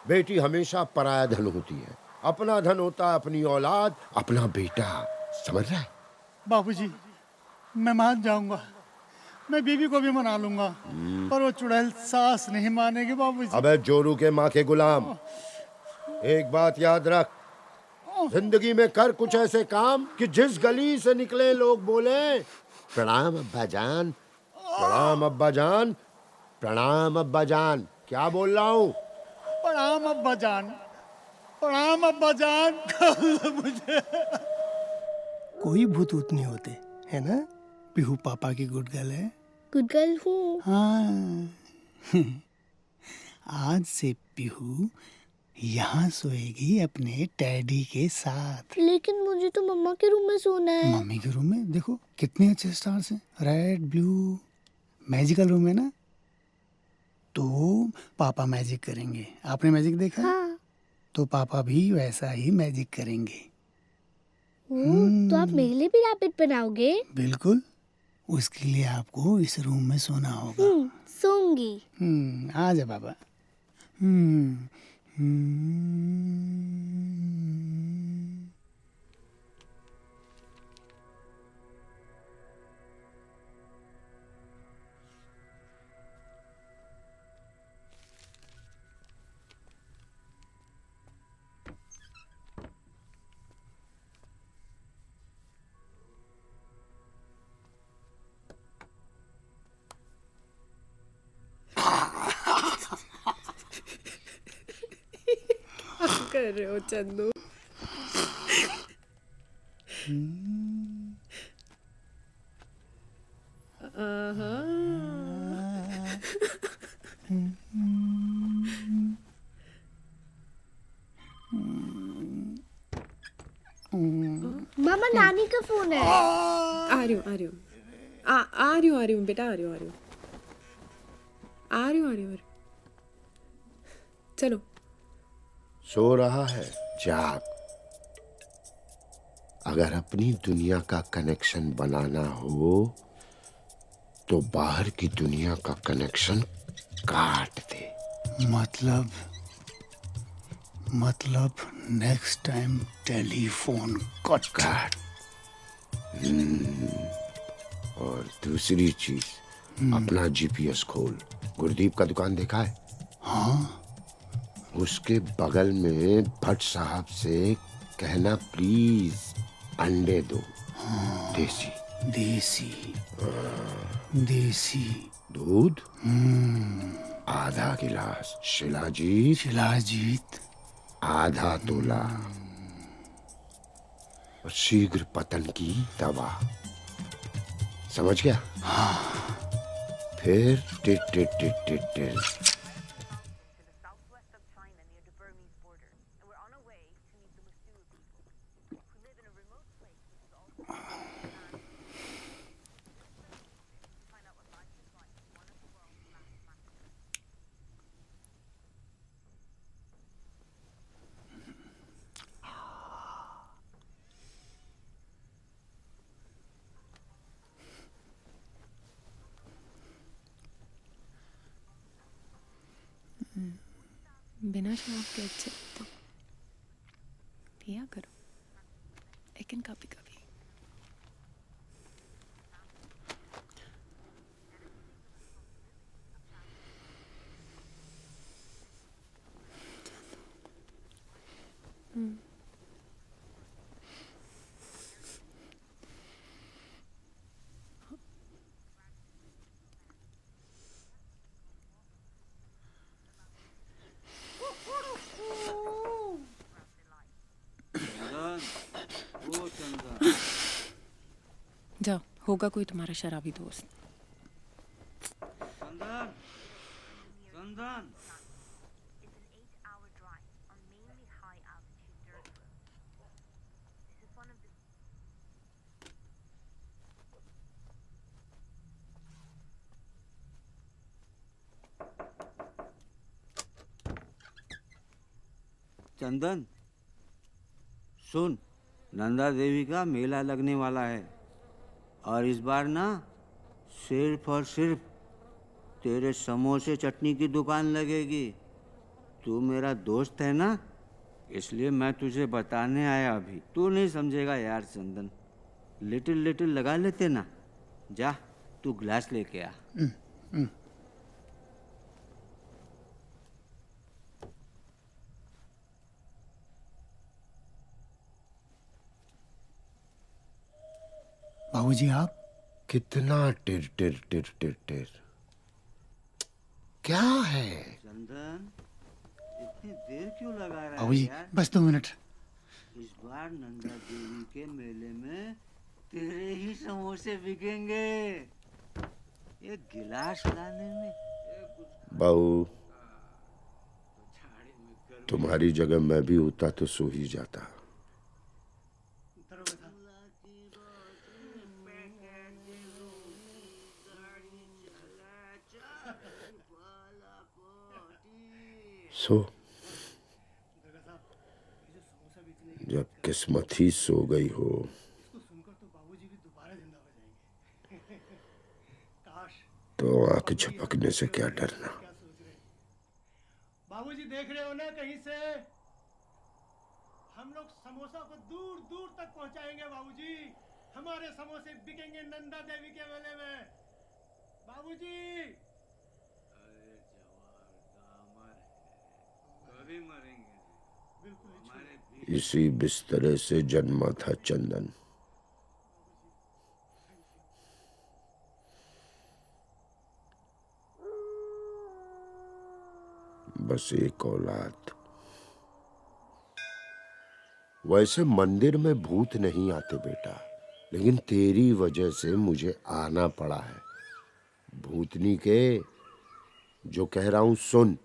बेटी हमेशा पराया धन होती है। अपना धन होता है अपनी औलाद, अपना बेटा। समझ रहा है? बाबूजी मैं मान जाऊंगा, मैं बीवी को भी मना लूंगा, पर वो चुड़ैल सास नहीं मानेगी बाबूजी। अबे जोरू के माँ के गुलाम, एक बात याद रख, जिंदगी में कर कुछ ऐसे काम कि जिस गली से निकले लोग बोले प्रणाम अब्बा जान, प्रणाम अब्बा जान, प्रणाम अब्बा जान। क्या बोल रहा हूँ? प्रणाम अब्बा जान, प्रणाम अब्बा जान। मुझे कोई भूत ऊत नहीं होते, है ना? पीहू पापा की गुड गर्ल है। गुड गर्ल हूँ। हाँ। आज से पीहू यहाँ सोएगी अपने डैडी के साथ। लेकिन मुझे तो मम्मा के रूम में सोना है। मम्मी के रूम में? देखो कितने अच्छे स्टार्स हैं, रेड ब्लू, मैजिकल रूम है ना। तो पापा मैजिक करेंगे। आपने मैजिक देखा? हाँ। तो पापा भी वैसा ही मैजिक करेंगे। तो आप मेरे लिए भी रैबिट बनाओगे? बिल्कुल, उसके लिए आपको इस रूम में सोना होगा। सोऊंगी। आ जा बाबा। कर रहे हो चंदू? मामा नानी का फोन है। आ रही हूँ बेटा, आ रही हूँ। चलो। सो रहा है, जाग। अगर अपनी दुनिया का कनेक्शन बनाना हो तो बाहर की दुनिया का कनेक्शन काट दे। मतलब नेक्स्ट टाइम टेलीफोन कट काट। और दूसरी चीज, अपना जीपीएस खोल। गुरदीप का दुकान देखा है? हाँ। उसके बगल में भट्ट साहब से कहना प्लीज अंडे दो। हाँ। देसी देसी दूध। आधा गिलास। शिलाजीत। शिलाजीत। आधा तोला। और शीघ्र पतन की दवा। समझ गया? हाँ। फिर tit tit tit tit tit. बिना शराब के अच्छे तो पिया करो, लेकिन कभी कभी। जाओ, होगा कोई तुम्हारा शराबी दोस्त। चंदन, चंदन। चंदन, सुन, नंदा देवी का मेला लगने वाला है और इस बार ना सिर्फ और सिर्फ तेरे समोसे चटनी की दुकान लगेगी। तू मेरा दोस्त है ना, इसलिए मैं तुझे बताने आया अभी। तू नहीं समझेगा यार चंदन, लिटिल लिटिल लगा लेते ना। जा, तू ग्लास लेके आ। बाबूजी आप? कितना टिर टिर टिर टिर टिर। क्या है? चंदन, इतनी देर क्यों लगा रहा है बाबूजी यार? बस 2 मिनट। इस बार नंदा देवी के मेले में तेरे ही समोसे बिकेंगे। एक गिलास लाने में बहू, तुम्हारी जगह मैं भी होता तो सो ही जाता। सो जब किस्मत ही सो गई हो तो आंख झपकने से क्या डरना। बाबूजी देख रहे हो ना कहीं से? हम लोग समोसा को दूर दूर तक पहुंचाएंगे बाबूजी। हमारे समोसे बिकेंगे नंदा देवी के मेले में बाबूजी। कभी मरेंगे इसी बिस्तरे से जन्मा था चंदन। बस एक औलाद। वैसे मंदिर में भूत नहीं आते बेटा, लेकिन तेरी वजह से मुझे आना पड़ा है। भूतनी के जो कह रहा हूं सुन।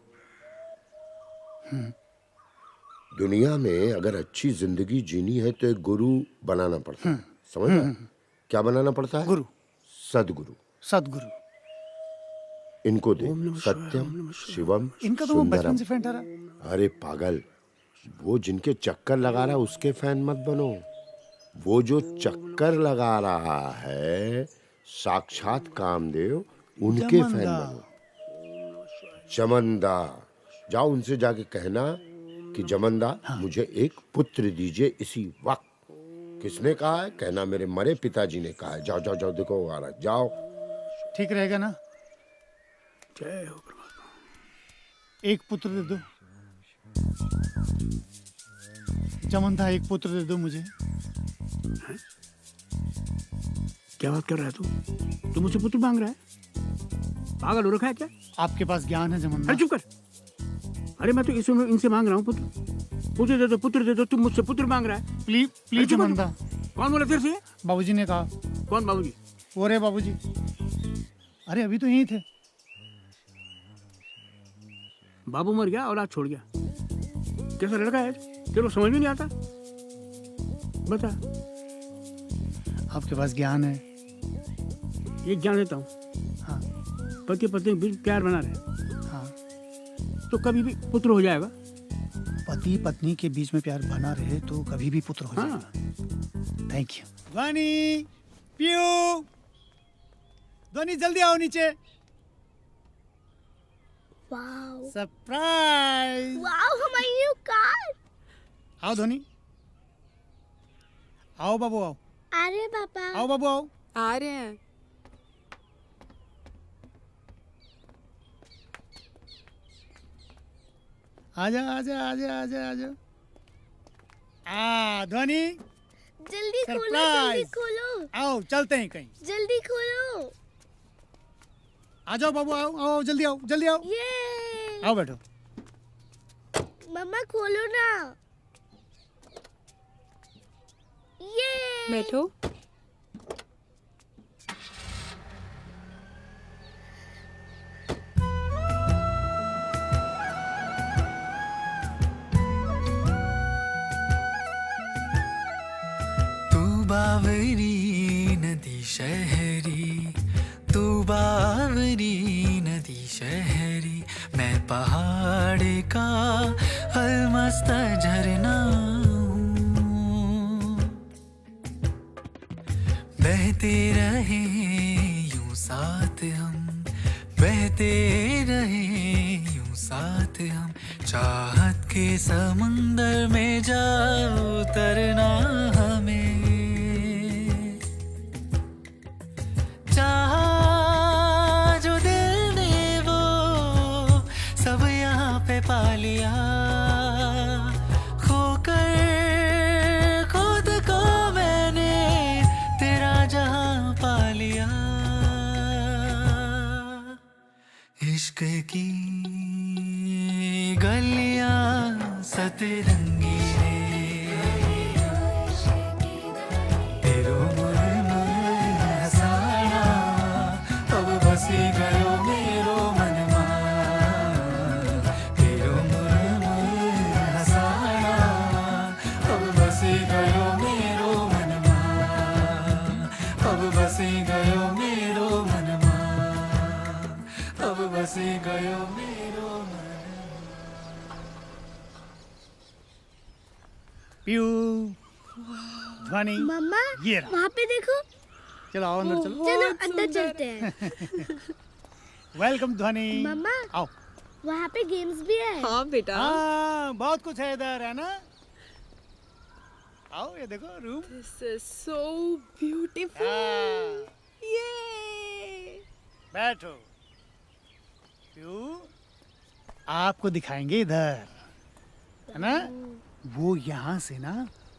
दुनिया में अगर अच्छी जिंदगी जीनी है तो एक गुरु बनाना पड़ता है। समझ रहा? क्या बनाना पड़ता है? गुरु। सदगुरु। सदगुरु। इनको दे सत्यम शिवम इनका तो वो बचपन सुंदरम। से फैन रहा। अरे पागल, वो जिनके चक्कर लगा रहा है उसके फैन मत बनो। वो जो चक्कर लगा रहा है साक्षात कामदेव, उनके फैन बनो। जमंदा, जाओ उनसे जाके कहना कि जमंदा मुझे एक पुत्र दीजिए इसी वक्त। किसने कहा है? कहना मेरे मरे पिताजी ने कहा है। जाओ जाओ जाओ, देखो वो आ रहा है, जाओ। ठीक रहेगा ना? जय हो परमात्मा। एक पुत्र दे दो जमंदा, एक पुत्र दे दो मुझे। क्या बात कर रहा है तू मुझसे पुत्र मांग रहा है? पागल हो रखा है क्या? आपके पास ज्ञान है जमन्ना। अरे चुप कर। अरे मैं तो इनसे मांग रहा हूँ पुत्र पुत्र दे दो। तुम मुझसे पुत्र मांग रहा है? Please please Jamanna. कौन बोला तेरे से? बाबूजी ने कहा। कौन बाबूजी? वो रे बाबूजी। अरे अभी तो यहीं थे। बाबू मर गया और आज छोड़ गया। कैसा लड़का है? तेरे को समझ में नहीं आता? बता। आपके पास ज्ञान है। ये ज्ञान देता हूँ। हाँ। पति पत्नी के बीच प्यार बना रहे। हाँ। तो कभी भी पुत्र हो जाएगा। पति पत्नी के बीच में प्यार बना रहे तो कभी भी पुत्र हो जाएगा। Thank you. ध्वनि, पीयू, ध्वनि जल्दी आओ नीचे। Wow surprise. वाओ हमारी न्यू कार। आओ ध्वनि। आओ बाबू आओ। अरे पापा। आओ बाबू आओ। आ रहे हैं। आजा आजा आजा आजा आजा। ध्वनि जल्दी खोलो सरप्राइज। जल्दी खोलो। आओ चलते हैं कहीं। जल्दी खोलो। आ जाओ बाबू आओ आओ जल्दी आओ जल्दी आओ। ये आओ बैठो। मम्मा खोलो ना। ये बैठो। तू बावरी नदी शहरी, तू बावरी नदी शहरी, मैं पहाड़ का अलमस्त झरना हूँ। बहते रहे यूं साथ हम, बहते रहे यूं साथ हम, चाहत के समंदर में जा उतरना हमें। चाहा जो दिल ने वो सब यहाँ पे पा लिया, खोकर खुद को मैंने तेरा जहां पा लिया। इश्क की गलियां सतरंगी ने तेरो मुरमुर हंसाना, अब बसी गयो मेरो मनमा। तेरो मुरमुर हंसाना, अब बसी गयो मेरो मनमा, अब बसी गयो मेरो मनमा, अब बसी गयो मेरो मनमा। पीयू, ध्वनि, मम्मा ये रहा। वहाँ पे देखो। चलो आओ अंदर चलो। चलो अंदर चलते हैं। वेलकम ध्वनि। मम्मा आओ। वहाँ पे गेम्स भी है। हाँ बेटा। हाँ बहुत कुछ है इधर है ना। आओ ये देखो room. This is so beautiful. ये बैठो। पीयू, आपको दिखाएंगे इधर है ना। वो यहाँ से ना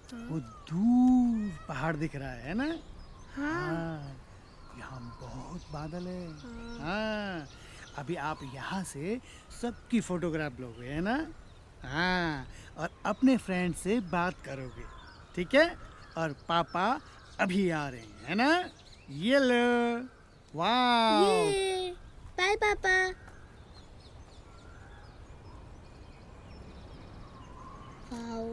वो दूर पहाड़ दिख रहा है ना। हाँ यहाँ बहुत बादल है। हाँ अभी आप यहाँ से सबकी फोटोग्राफ लोगे है ना। हाँ और अपने फ्रेंड से बात करोगे, ठीक है। और पापा अभी आ रहे हैं है ना। ये लो। वाह। बाय पापा। वाओ।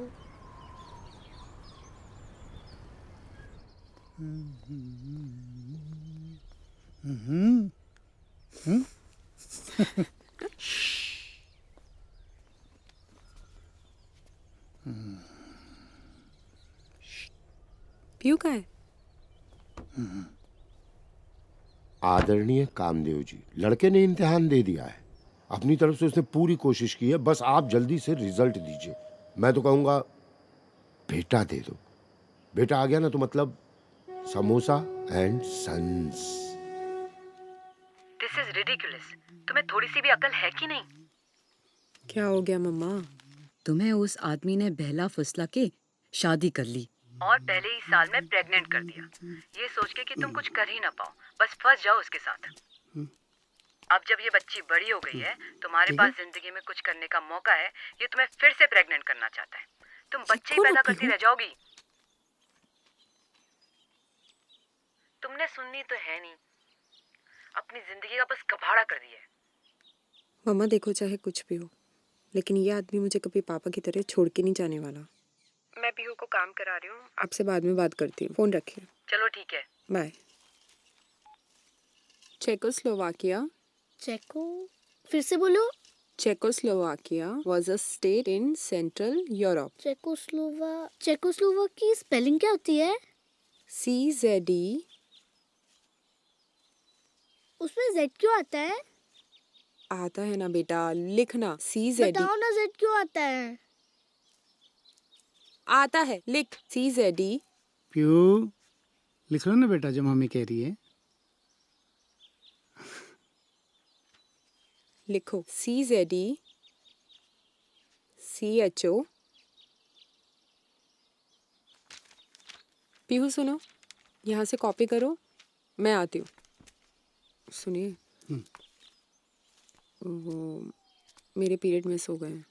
पीयू का है। आदरणीय कामदेव जी, लड़के ने इम्तिहान दे दिया है। अपनी तरफ से उसने पूरी कोशिश की है, बस आप जल्दी से रिजल्ट दीजिए। मैं तो कहूँगा बेटा दे दो। बेटा आ गया ना तो मतलब Samosa and Sons. This is ridiculous. तुम्हें थोड़ी सी भी अकल है कि नहीं? क्या हो गया मम्मा? तुम्हें उस आदमी ने बहला फुसला के शादी कर ली। और पहले ही साल में प्रेग्नेंट कर दिया, ये सोच के कि तुम कुछ कर ही ना पाओ, बस फंस जाओ उसके साथ। अब जब ये बच्ची बड़ी हो गई है, तुम्हारे पास जिंदगी में कुछ करने का मौका है, ये तुम्हें फिर से प्रेग्नेंट करना चाहता है। तुम बच्चे ही पैदा करती रह जाओगी। तुमने सुननी तो है नहीं, अपनी जिंदगी का बस कबाड़ा कर दिया है। मम्मा देखो, चाहे कुछ भी हो, लेकिन ये आदमी मुझे कभी पापा की तरह छोड़ के नहीं जाने वाला। मैं पीहू को काम करा रही हूँ, आपसे बाद में बात करती हूँ। फोन रखिए। चलो ठीक है, बाय। चेकोस्लोवाकिया फिर से बोलो। Czechoslovakia was a state in Central Europe. चेकोस्लोवा की स्पेलिंग क्या होती है? CZE। उसमें Z क्यों आता है? आता है ना बेटा, लिखना CZE। बताओ ना Z क्यों आता है? आता है, लिख CZE। प्यू, लिख लो ना बेटा जो मम्मी कह रही है। लिखो CZE CHO। पीहू सुनो, यहाँ से कॉपी करो, मैं आती हूँ। सुनिए, वो मेरे पीरियड मिस हो गए।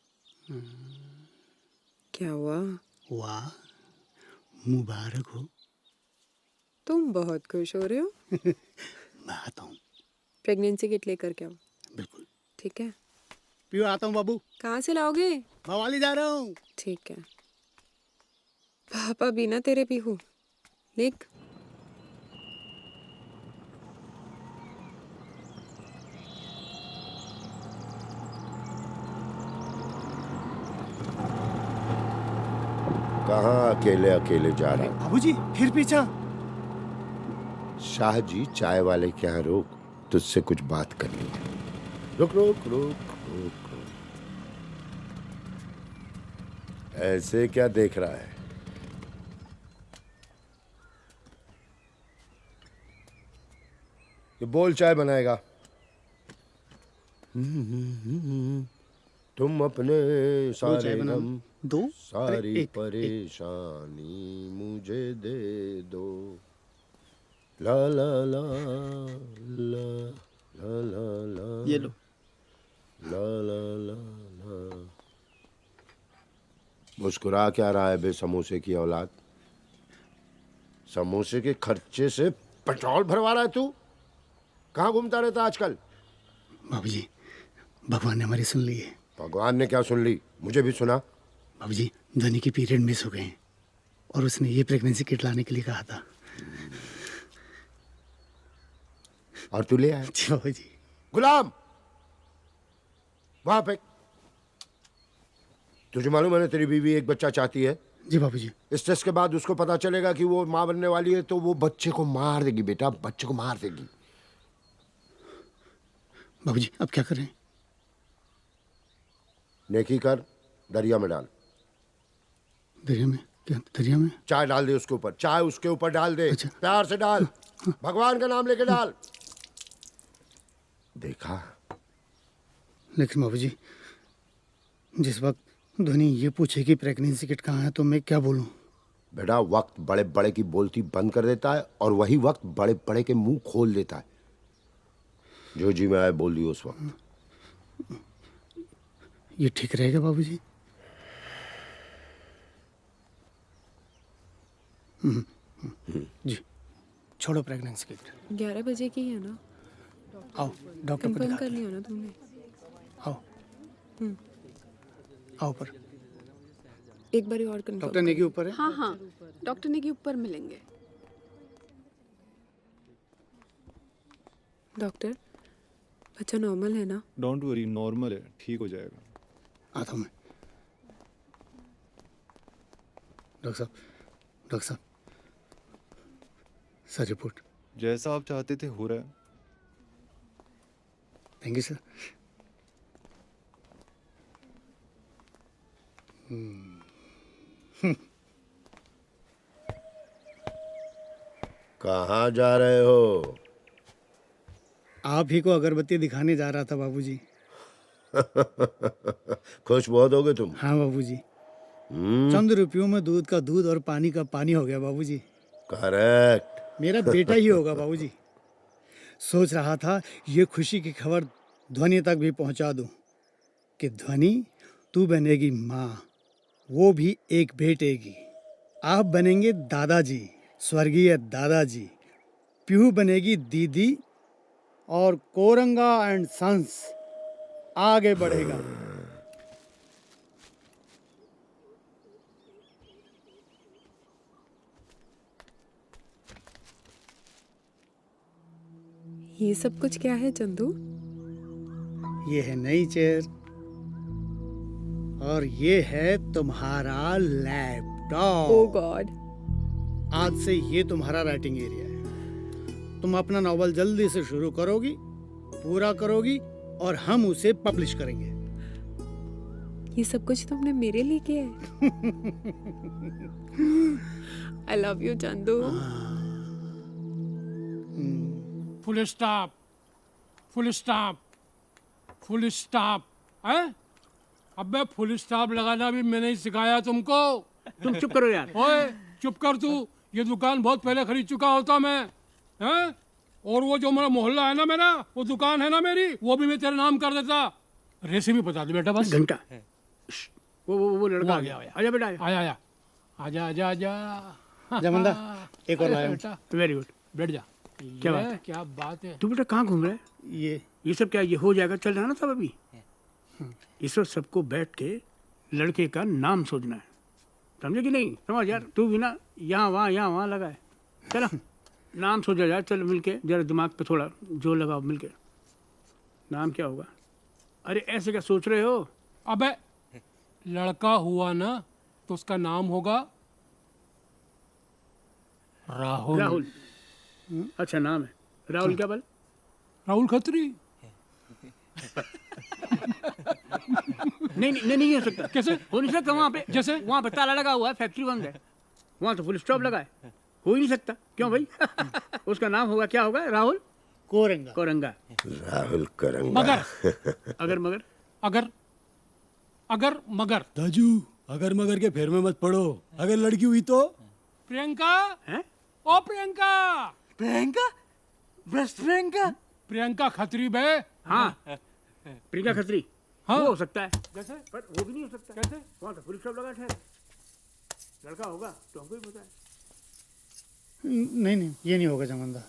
क्या हुआ? वाह, मुबारक हो। तुम बहुत खुश हो रहे हो। मैं आता हूँ। प्रेगनेंसी किट लेकर के आओ। बिल्कुल। ठीक है। प्यू, आता हूँ बाबू। कहाँ से लाओगे? भवाली जा रहा हूँ। ठीक है। पापा बिना तेरे पीहू, लिख। कहाँ अकेले अकेले जा रहा है? बाबूजी फिर पीछा। शाह जी, चाय वाले के यहाँ रोक, तुझसे कुछ बात करनी है। रुक रुक रुक रुक रुक। ऐसे क्या देख रहा है? ये बोल, चाय बनाएगा। तुम अपने सारे गम, दो सारी परेशानी मुझे दे दो। ला ला ला ला ला ला ला, ये लो। ला ला ला ला। मुस्कुरा क्या रहा है बे समोसे की औलाद? समोसे के खर्चे से पेट्रोल भरवा रहा है तू? कहाँ घूमता रहता आजकल? बाबूजी, भगवान ने हमारी सुन ली है। भगवान ने क्या सुन ली? मुझे भी सुना। बाबूजी, ध्वनि की पीरियड मिस हो गए हैं और उसने ये प्रेगनेंसी किट लाने के लिए कहा था। और तू ले आया? जी बाबूजी। गुलाम, वहां पे। तुझे मालूम है ना तेरी बीवी एक बच्चा चाहती है? जी बाबूजी। इस टेस्ट के बाद उसको पता चलेगा कि वो माँ बनने वाली है तो वो बच्चे को मार देगी बेटा, बच्चे को मार देगी। बाबूजी, अब क्या करें? नेकी कर, दरिया में डाल। दरिया में? क्या दरिया में? चाय डाल दे उसके ऊपर, चाय उसके ऊपर डाल दे। अच्छा। प्यार से डाल, भगवान का नाम लेके डाल। देखा? लेकिन बाबूजी, जिस वक्त ध्वनि ये पूछे कि प्रेगनेंसी किट कहाँ है तो मैं क्या बोलूं? बेटा, वक्त बड़े बड़े की बोलती बंद कर देता है और वही वक्त बड़े बड़े के मुंह खोल देता है। जो जी में आए बोल दियो उस वक्त। ये ठीक रहेगा बाबूजी? जी, छोड़ो प्रेगनेंसी किट। 11 बजे की है ना? आओ डॉक्टर को कंफर्म दिखा। कर लिया ना तुमने? आओ। आओ पर। एक बार और कंफर्म। डॉक्टर नेगी ऊपर है? हाँ हाँ, डॉक्टर नेगी ऊपर मिलेंगे। डॉक्टर, बच्चा नॉर्मल है ना? डोंट वरी, नॉर्मल है, ठीक हो जाएगा। आता हूँ मैं। डॉक्टर साहब, सर रिपोर्ट। जैसा आप चाहते थे हो रहा है। Thank you sir. कहाँ जा रहे हो? आप ही को अगरबत्ती दिखाने जा रहा था बाबूजी। खुश बहुत हो गए तुम? हाँ बाबूजी। चंद रुपयों में दूध का दूध और पानी का पानी हो गया बाबूजी। करेक्ट। मेरा बेटा ही होगा बाबूजी। सोच रहा था ये खुशी की खबर ध्वनि तक भी पहुंचा दूं कि ध्वनि तू बनेगी माँ, वो भी एक बेटे की। आप बनेंगे दादाजी, स्वर्गीय दादाजी। पीहू बनेगी दीदी और कोरंगा एंड सन्स आगे बढ़ेगा। ये सब कुछ क्या है चंदू? ये है नई चेयर और ये है तुम्हारा लैपटॉप। ओह गॉड। आज से ये तुम्हारा राइटिंग एरिया है। तुम अपना नॉवल जल्दी से शुरू करोगी, पूरा करोगी और हम उसे पब्लिश करेंगे। ये सब कुछ तुमने मेरे लिए किया है। I love you Chandu. Full stop, full stop, full stop. हैं? अबे फुल स्टॉप लगाना भी मैंने ही सिखाया तुमको। तुम चुप करो यार। ओए चुप कर तू। ये दुकान बहुत पहले खरीद चुका होता मैं। हैं? और वो जो मेरा मोहल्ला है ना, मेरा वो दुकान है ना मेरी, वो भी मैं तेरे नाम कर देता। रेसिपी बता दे बेटा बस। घंटा। वो लड़का आ गया। आजा बेटा आया। आया आजा आजा आजा। जमंदा एक और लाया। बेटा वेरी गुड। बैठ जा। क्या बात है? क्या बात है? तू बेटा कहाँ घूम रहा है? ये सब क्या ये हो जाएगा? चल रहा ना सब अभी। इस वक्त सबको बैठ के लड़के का नाम सोचना है, समझे कि नहीं? समझ यार, तू भी ना यहाँ वहाँ लगा है। चलो नाम सोचा जाए, चल मिलके जरा दिमाग पे थोड़ा जोर लगाओ मिलके। नाम क्या होगा? अरे ऐसे क्या सोच रहे हो? अबे लड़का हुआ ना तो उसका नाम होगा राहुल। राहुल। अच्छा नाम है राहुल। क्या बल? राहुल खत्री। नहीं हो सकता। कैसे हो नहीं सकता? वहाँ पे जैसे वहाँ पे ताला लगा हुआ है, फैक्ट्री बंद है, वहाँ तो फुल स्टॉप लगा है, हो ही नहीं सकता। क्यों भाई? उसका नाम होगा, क्या होगा? राहुल कोरंगा। राहुल कोरंगा। अगर मगर दाजू अगर मगर के फेर में मत पड़ो। अगर लड़की हुई तो प्रियंका है? ओ प्रियंका। प्रियंका? बेस्ट प्रियंका? प्रियंका खत्री बे। हाँ प्रियंका खत्री। हाँ वो हो सकता है जैसे, पर वो भी नहीं हो सकता। कैसे? वहाँ तो फुल स्टॉप लगा है। लड़का होगा तो हमको भी पता है। नहीं ये नहीं होगा जमंदा।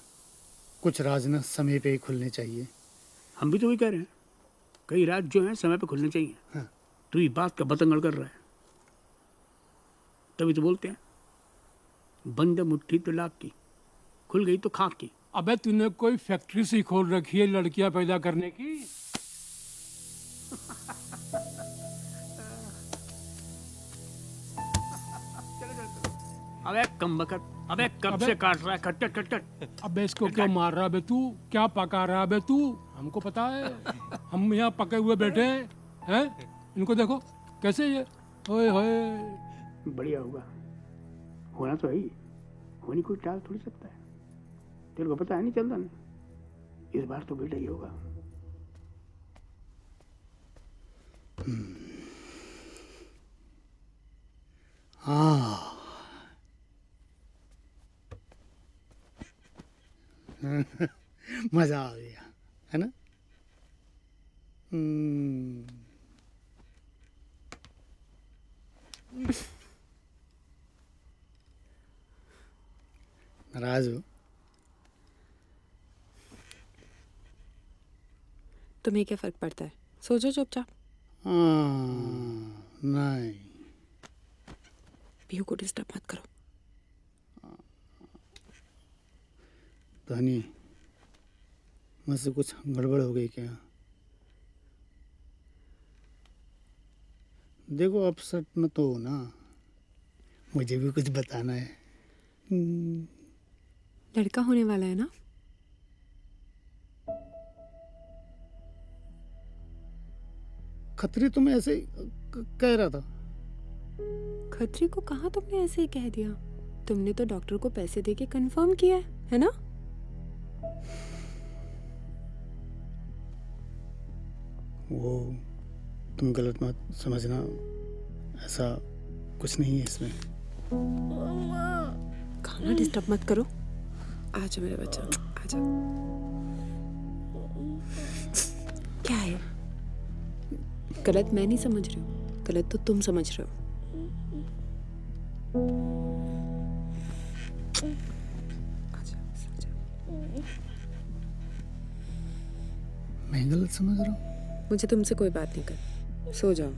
कुछ राज ना समय पे ही खुलने चाहिए। हम भी तो वही कह रहे हैं, कई राज जो है समय पे खुलने चाहिए। हाँ। तू ये बात का बतंगड़ कर रहा है, तभी तो बोलते हैं बंद मुट्ठी तो लाख की, खुल गई तो खाक की। अबे तूने कोई फैक्ट्री सी खोल रखी है लड़कियां पैदा करने की? अबे कमबख्त, अबे कब से काट रहा है? खट। अबे इसको क्यों मार रहा बे तू? क्या पका रहा बे तू? हमको पता है, हम यहाँ पके हुए बैठे हैं। इनको देखो कैसे ये होए होए। बढ़िया होगा, होना तो है ही, होनी कोई टाल थोड़ी सकता है। तेरे को पता है नहीं चंदन, इस बार तो बेटा ही होगा। हाँ मजा आ गया है ना? नाराज हो? तुम्हें क्या फर्क पड़ता है? सोचो चुपचाप। नहीं पीहू को डिस्टर्ब मत करो। धनी मुझसे कुछ गड़बड़ हो गई क्या? देखो अपसेट में तो हो ना, मुझे भी कुछ बताना है। लड़का होने वाला है ना? खत्री तुम्हें ऐसे कह रहा था। खत्री को कहा तुमने ऐसे ही कह दिया? तुमने तो डॉक्टर को पैसे देके कंफर्म किया है ना? वो तुम गलत मत समझना, ऐसा कुछ नहीं है इसमें। खाना डिस्टर्ब मत करो। आ जाओ मेरे बच्चा, आ जाओ। क्या है? गलत मैं नहीं समझ रही हूँ, गलत तो तुम समझ रहे हो। मैं गलत समझ रहा हूँ? मुझे तुमसे कोई बात नहीं कर, सो जाओ।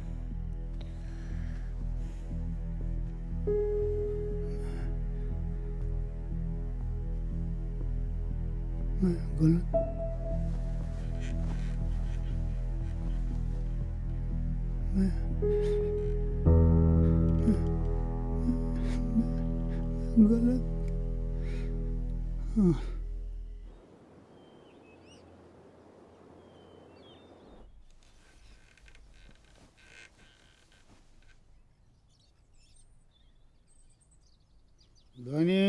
मैं गलत गलत हाँ। ध्वनि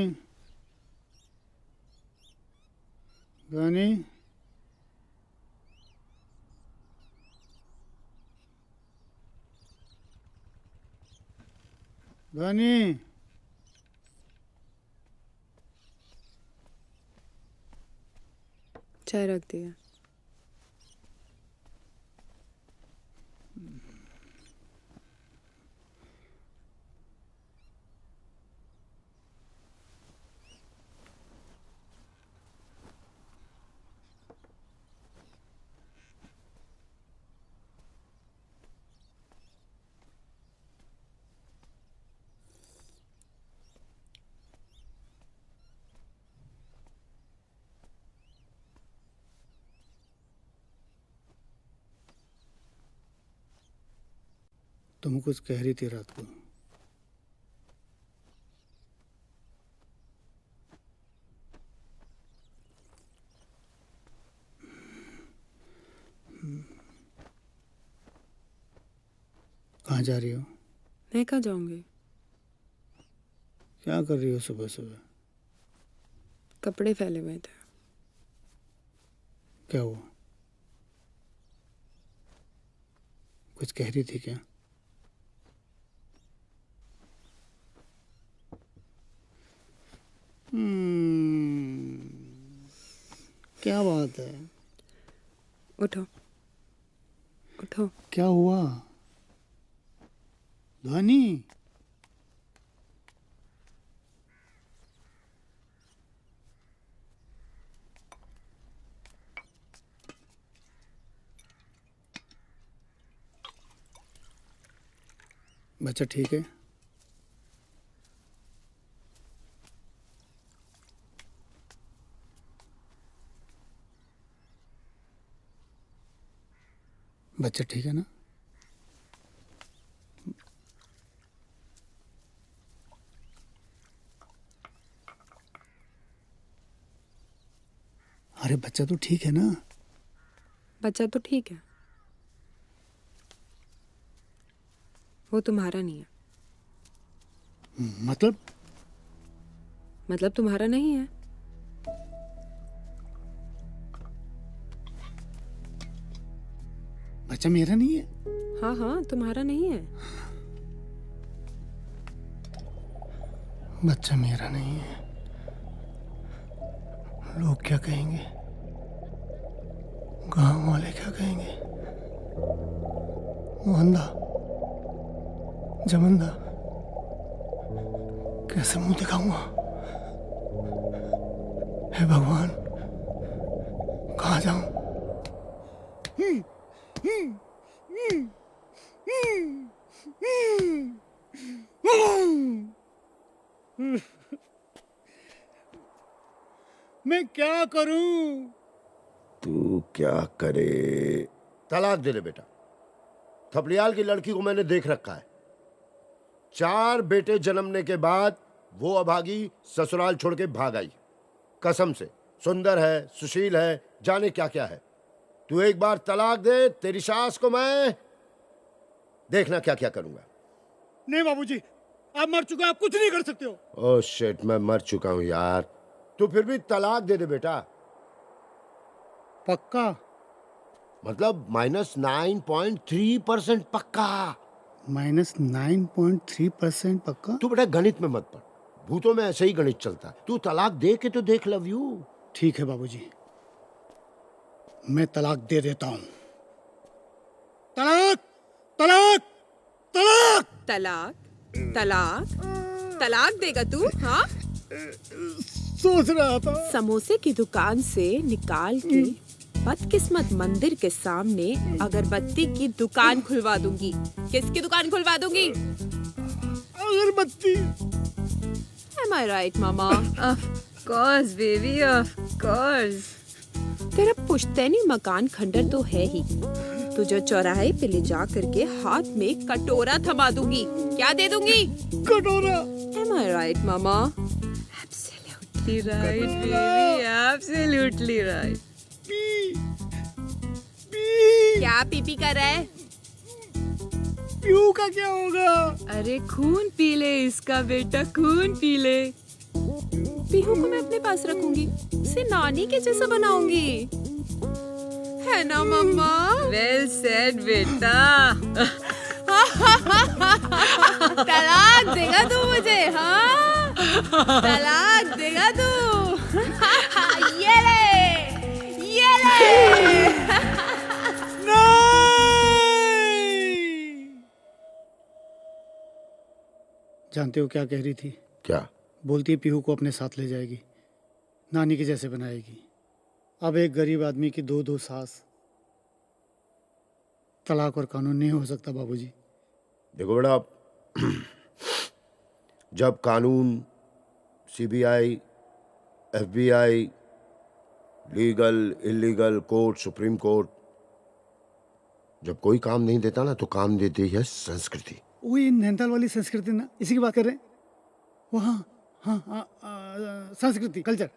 ध्वनि ध्वनि चाय रख दिया। तुम कुछ कह रही थी रात को। कहाँ जा रही हो? मैं कहाँ जाऊंगी? क्या कर रही हो सुबह सुबह? कपड़े फैले हुए थे। क्या हुआ? कुछ कह रही थी क्या? क्या बात है? उठो उठो। क्या हुआ? ध्वनि बच्चा ठीक है? बच्चा ठीक है ना? अरे बच्चा तो ठीक है ना? बच्चा तो ठीक है, वो तुम्हारा नहीं है। मतलब तुम्हारा नहीं है। बच्चा मेरा नहीं है? हाँ हाँ, तुम्हारा नहीं है। बच्चा मेरा नहीं है। लोग क्या कहेंगे? गांव वाले क्या कहेंगे? वो अंधा जमंदा कैसे मुंह दिखाऊंगा? हे भगवान, कहाँ जाऊं? मैं क्या करूं? तू क्या करे? तलाक दे दे बेटा। थपलियाल की लड़की को मैंने देख रखा है। 4 बेटे जन्मने के बाद वो अभागी ससुराल छोड़ के भाग आई। कसम से, सुंदर है, सुशील है, जाने क्या क्या है। तू एक बार तलाक दे, तेरी सास को मैं देखना क्या क्या करूंगा। नहीं बाबूजी, आप मर चुके, आप कुछ नहीं कर सकते हो। ओह शिट, मैं मर चुका हूं यार। तू फिर भी तलाक दे दे बेटा। पक्का? मतलब -9.3% पक्का। -9.3% पक्का? तू बेटा गणित में मत पढ़, भूतों में ऐसे ही गणित चलता है। तू तलाक दे के तो देख लव यू। ठीक है बाबूजी, मैं तलाक दे देता हूँ। तलाक तलाक तलाक तलाक तलाक तलाक देगा तू? हाँ, सोच रहा था। समोसे की दुकान से निकाल के बदकिस्मत मंदिर के सामने अगरबत्ती की दुकान खुलवा दूंगी। किसकी दुकान खुलवा दूंगी? अगरबत्ती। Am I right, mama? Of course, baby, of course. तेरा पुश्तैनी मकान खंडर तो है ही, तुझे चौराहे पे ले जा करके हाथ में कटोरा थमा दूंगी। क्या दे दूंगी? कटोरा। Am I right, mama? Absolutely right, baby, absolutely right. क्या पीपी कर रहा है? पीहू का क्या होगा? अरे खून पी ले इसका बेटा, खून पी ले। पीहू को मैं अपने पास रखूंगी, उसे नानी के जैसा बनाऊंगी, है ना मम्मा? Well said, बेटा। तलाक देगा तू मुझे? हाँ, तलाक देगा तू? ये ले, ये ले। जानते हो क्या कह रही थी? क्या? बोलती है पीहू को अपने साथ ले जाएगी, नानी के जैसे बनाएगी। अब एक गरीब आदमी की दो सास, तलाक और कानून नहीं हो सकता बाबूजी। देखो बेटा, जब कानून, CBI, FBI, legal, illegal, court, supreme court, जब कोई काम नहीं देता ना, तो काम देती है संस्कृति। वही नैनीताल वाली संस्कृति ना, इसी की बात कर रहे हैं। वहाँ हाँ, संस्कृति, कल्चर,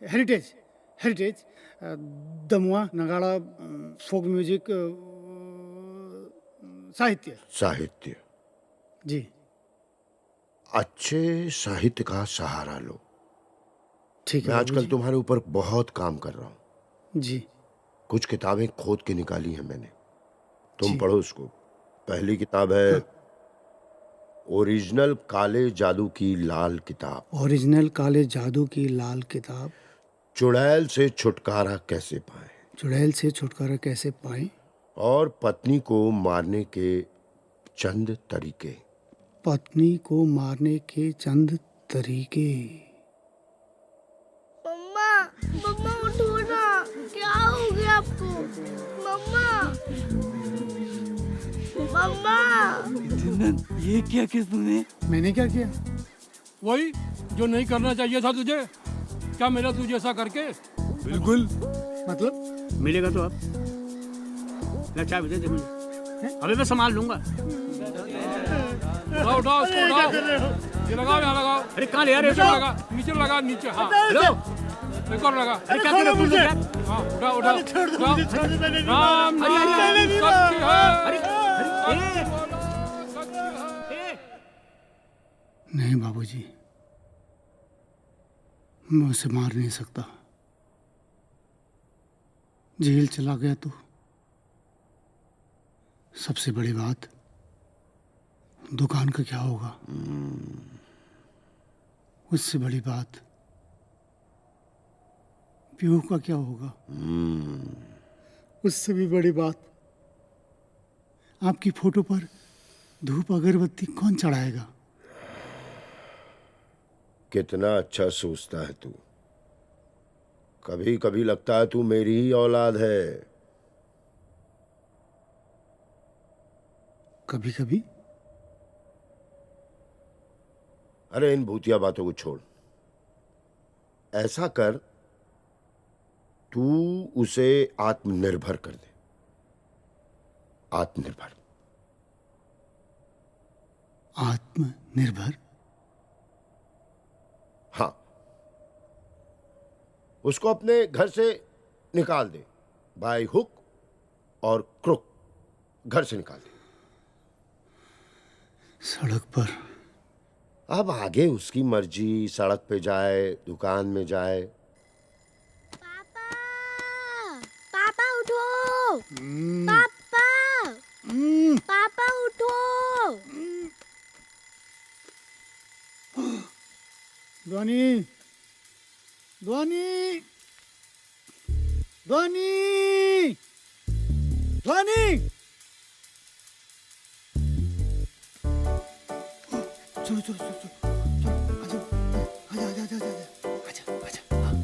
हेरिटेज, दमुआ, नगाड़ा, फोक म्यूजिक, साहित्य। जी। अच्छे साहित्य का सहारा लो। ठीक है। मैं आजकल तुम्हारे ऊपर बहुत काम कर रहा हूँ जी। कुछ किताबें खोद के निकाली हैं मैंने, तुम पढ़ो उसको। पहली किताब है ओरिजिनल काले जादू की लाल किताब। ओरिजिनल काले जादू की लाल किताब। चुड़ैल से छुटकारा कैसे पाए। चुड़ैल से छुटकारा कैसे पाए। और पत्नी को मारने के चंद तरीके। पत्नी को मारने के चंद तरीके। मम्मा, मम्मा उठो ना, क्या हो गया आपको? मम्मा, मम्मा। ये क्या किया तूने? मैंने क्या किया? वही जो नहीं करना चाहिए था तुझे। क्या मेरा तुझे ऐसा करके? बिल्कुल। मतलब मिलेगा तो अब चाय दे दे मुझे। अबे मैं संभाल लूंगा। उठाओ उसको, उठाओ। ये लगाओ, यहाँ लगाओ। अरे कहाँ ले आ रहे हो? नीचे लगा, नीचे लगा, नीचे। हाँ, एक और लगा। अरे क्या कर रहे हो मुझे? हाँ, उठाओ। राम नाम अरे सत्य है। नहीं बाबूजी, मैं उसे मार नहीं सकता। जेल चला गया तो सबसे बड़ी बात, दुकान का क्या होगा? उससे बड़ी बात, पीहू का क्या होगा? उससे भी बड़ी बात, आपकी फोटो पर धूप अगरबत्ती कौन चढ़ाएगा? कितना अच्छा सोचता है तू। कभी कभी लगता है तू मेरी ही औलाद है। कभी कभी? अरे इन भूतिया बातों को छोड़। ऐसा कर, तू उसे आत्मनिर्भर कर दे। आत्मनिर्भर। आत्मनिर्भर? हाँ, उसको अपने घर से निकाल दे, बाय हुक और क्रुक घर से निकाल दे। सड़क पर? अब आगे उसकी मर्जी, सड़क पे जाए, दुकान में जाए। पापा उठो। पापा। ध्वनि ध्वनि ध्वनि ध्वनि चलो चलो चलो चलो चलो आजा आजा आजा आजा आजा आजा हाँ, हाँ।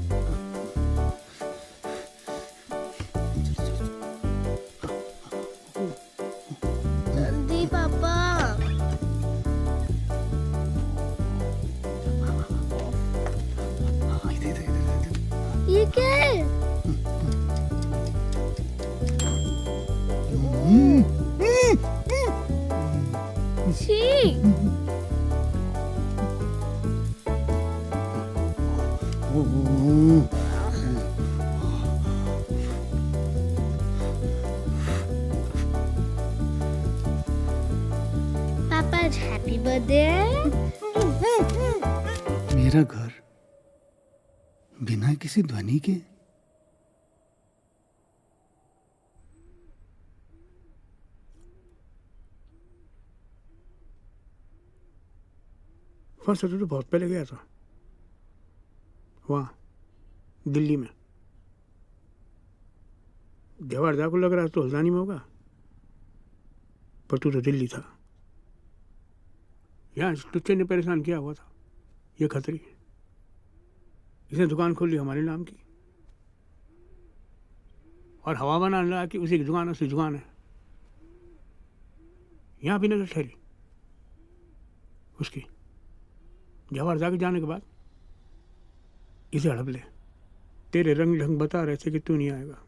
जल्दी पापा। ये क्या है? छी। पापा आज हैप्पी बर्थडे है। मेरा घर बिना किसी ध्वनि के। फर्स्ट सैटरडे तो बहुत पहले गया था वहाँ दिल्ली में। जवाहरदा को लग रहा तो हल्द्वानी में होगा, पर तू तो दिल्ली था। यहाँ टुच्चे ने परेशान किया हुआ था ये खतरी। इसने दुकान खोल ली हमारे नाम की और हवा बनाने लगा कि उसी की दुकान उसकी दुकान है। यहाँ भी नजर ठहरी उसकी। जवाहरदा के जाने के बाद इसे हड़प ले। तेरे रंग ढंग बता रहे थे कि तू नहीं आएगा।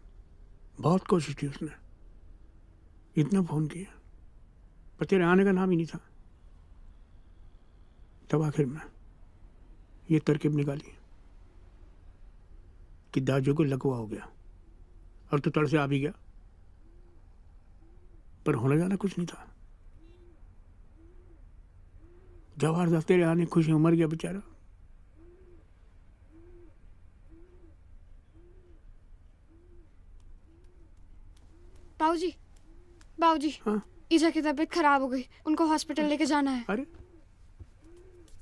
बहुत कोशिश की उसने, इतना फोन किया, पर तेरे आने का नाम ही नहीं था। तब आखिर में ये तरकीब निकाली कि दाजू को लकवा हो गया और तू तड़ से आ भी गया, पर होने जाना कुछ नहीं था। जवाहरदास तेरे आने खुशी में मर गया बेचारा। बाबूजी बाबूजी हाँ? ईजा की तबीयत खराब हो गई, उनको हॉस्पिटल लेके जाना है। अरे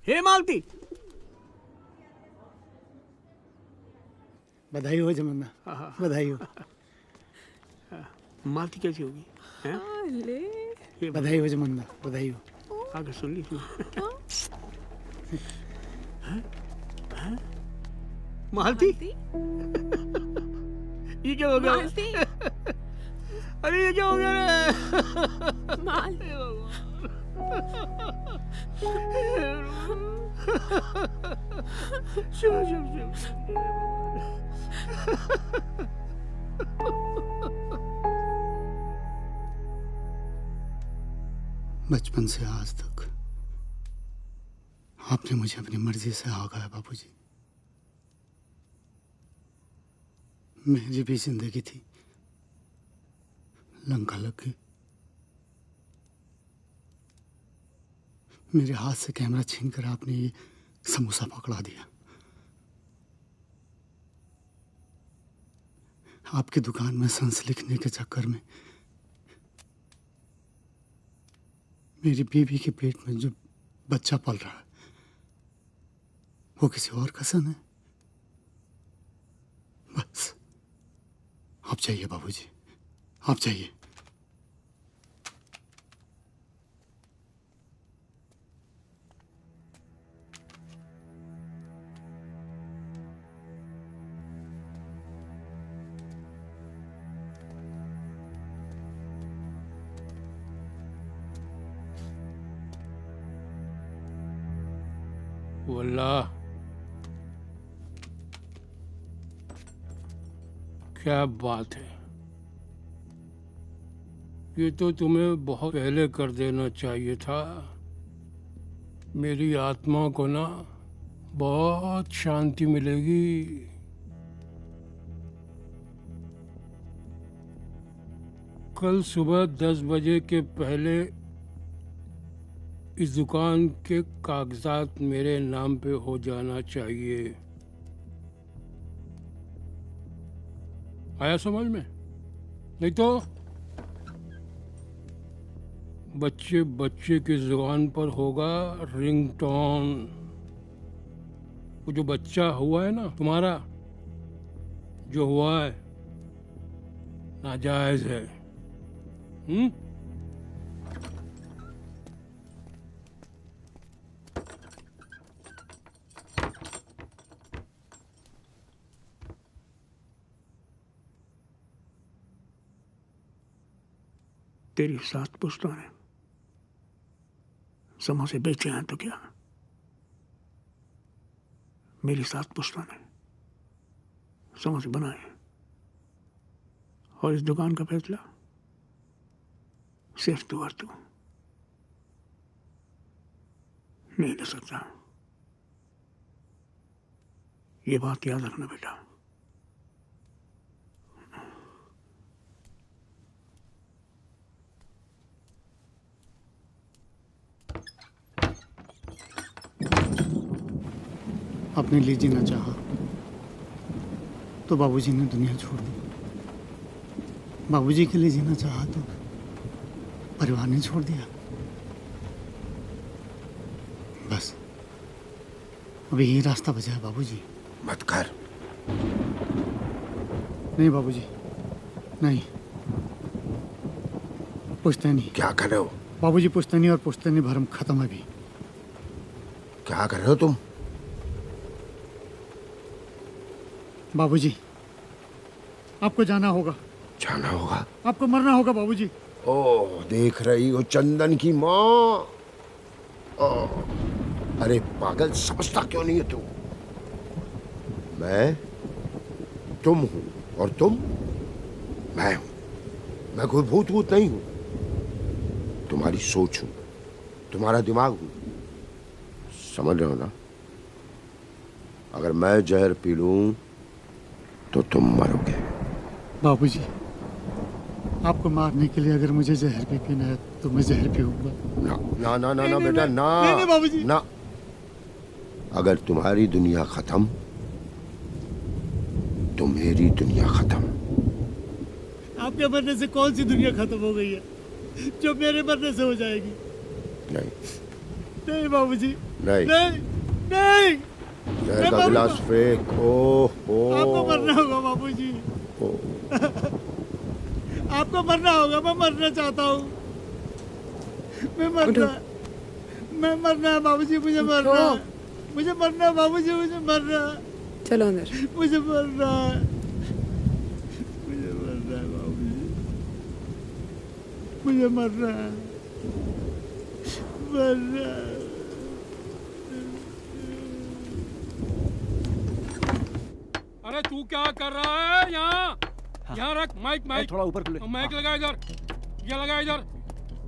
हे मालती, बधाई हो जमन्ना, बधाई हो। मालती कैसी होगी? हैं? बधाई हो जमन्ना, बधाई हो। आगे सुन ली तू। हैं? हैं? मालती ये क्या हो गया? अरे ये क्या हो गया रे? मालती शुभ शुभ शुभ। बचपन से आज तक आपने मुझे अपनी मर्जी से आगाया बाबूजी। मेरी भी जिंदगी थी, लंका लग गई। मेरे हाथ से कैमरा छीनकर आपने ये समोसा पकड़ा दिया। आपकी दुकान में संस लिखने के चक्कर में मेरी बीवी के पेट में जो बच्चा पल रहा है वो किसी और का सन है। बस आप जाइए बाबूजी, आप जाइए। वल्लाह क्या बात है। ये तो तुम्हें बहुत पहले कर देना चाहिए था। मेरी आत्मा को ना बहुत शांति मिलेगी। कल सुबह 10 बजे के पहले इस दुकान के कागजात मेरे नाम पे हो जाना चाहिए। आया समझ में? नहीं तो बच्चे बच्चे की जुबान पर होगा रिंगटोन। वो जो बच्चा हुआ है ना तुम्हारा, जो हुआ है नाजायज है। तेरी 7 पुश्तों ने समोसे बेचे हैं तो क्या, मेरी 7 पुश्तों ने समोसे बनाए हैं। और इस दुकान का फैसला सिर्फ तू और तू नहीं ले सकता। ये बात याद रखना बेटा। अपने लिए जीना चाहा तो बाबूजी ने दुनिया छोड़ दी। बाबूजी के लिए जीना चाहा तो परिवार ने छोड़ दिया। बस अभी यही रास्ता बचा है बाबूजी। मत कर। नहीं बाबूजी, नहीं। पुश्तैनी। क्या कर रहे हो बाबूजी? पुश्तैनी और पुश्तैनी भरम खत्म है अभी। क्या कर रहे हो तुम? बाबूजी आपको जाना होगा। जाना होगा? आपको मरना होगा बाबूजी। ओह, देख रही हो चंदन की माँ? अरे पागल, समझता क्यों नहीं है तू? मैं तुम हूं और तुम मैं हूं। मैं कोई भूत भूत नहीं हूं। तुम्हारी सोच हूं, तुम्हारा दिमाग हूं। समझ रहे हो ना? अगर मैं जहर पी लूं तो तुम मरोगे। बाबूजी आपको मारने के लिए अगर मुझे जहर भी पीना है तो मैं जहर पीऊंगा। ना ना ना ना, ना बेटा ना। नहीं बाबूजी ना। अगर तुम्हारी दुनिया खत्म तो मेरी दुनिया खत्म। आपके मरने से कौन सी दुनिया खत्म हो गई है जो मेरे मरने से हो जाएगी? नहीं नहीं बाबूजी, नहीं नहीं नहीं। जहर का गिलास फेंक। ओह आपको मरना होगा बाबूजी। आपको मरना होगा। मैं मरना चाहता हूँ। मैं मरना है बाबूजी। मुझे मरना है। मुझे मरना है बाबूजी। मुझे मरना है। चलो अंदर। मुझे मरना है। मुझे मरना है बाबूजी। मुझे मरना है। मरना है। अरे तू क्या कर रहा है यहाँ? यहाँ रख माइक। माइक थोड़ा ऊपर खुले। माइक लगा इधर। ये लगा इधर।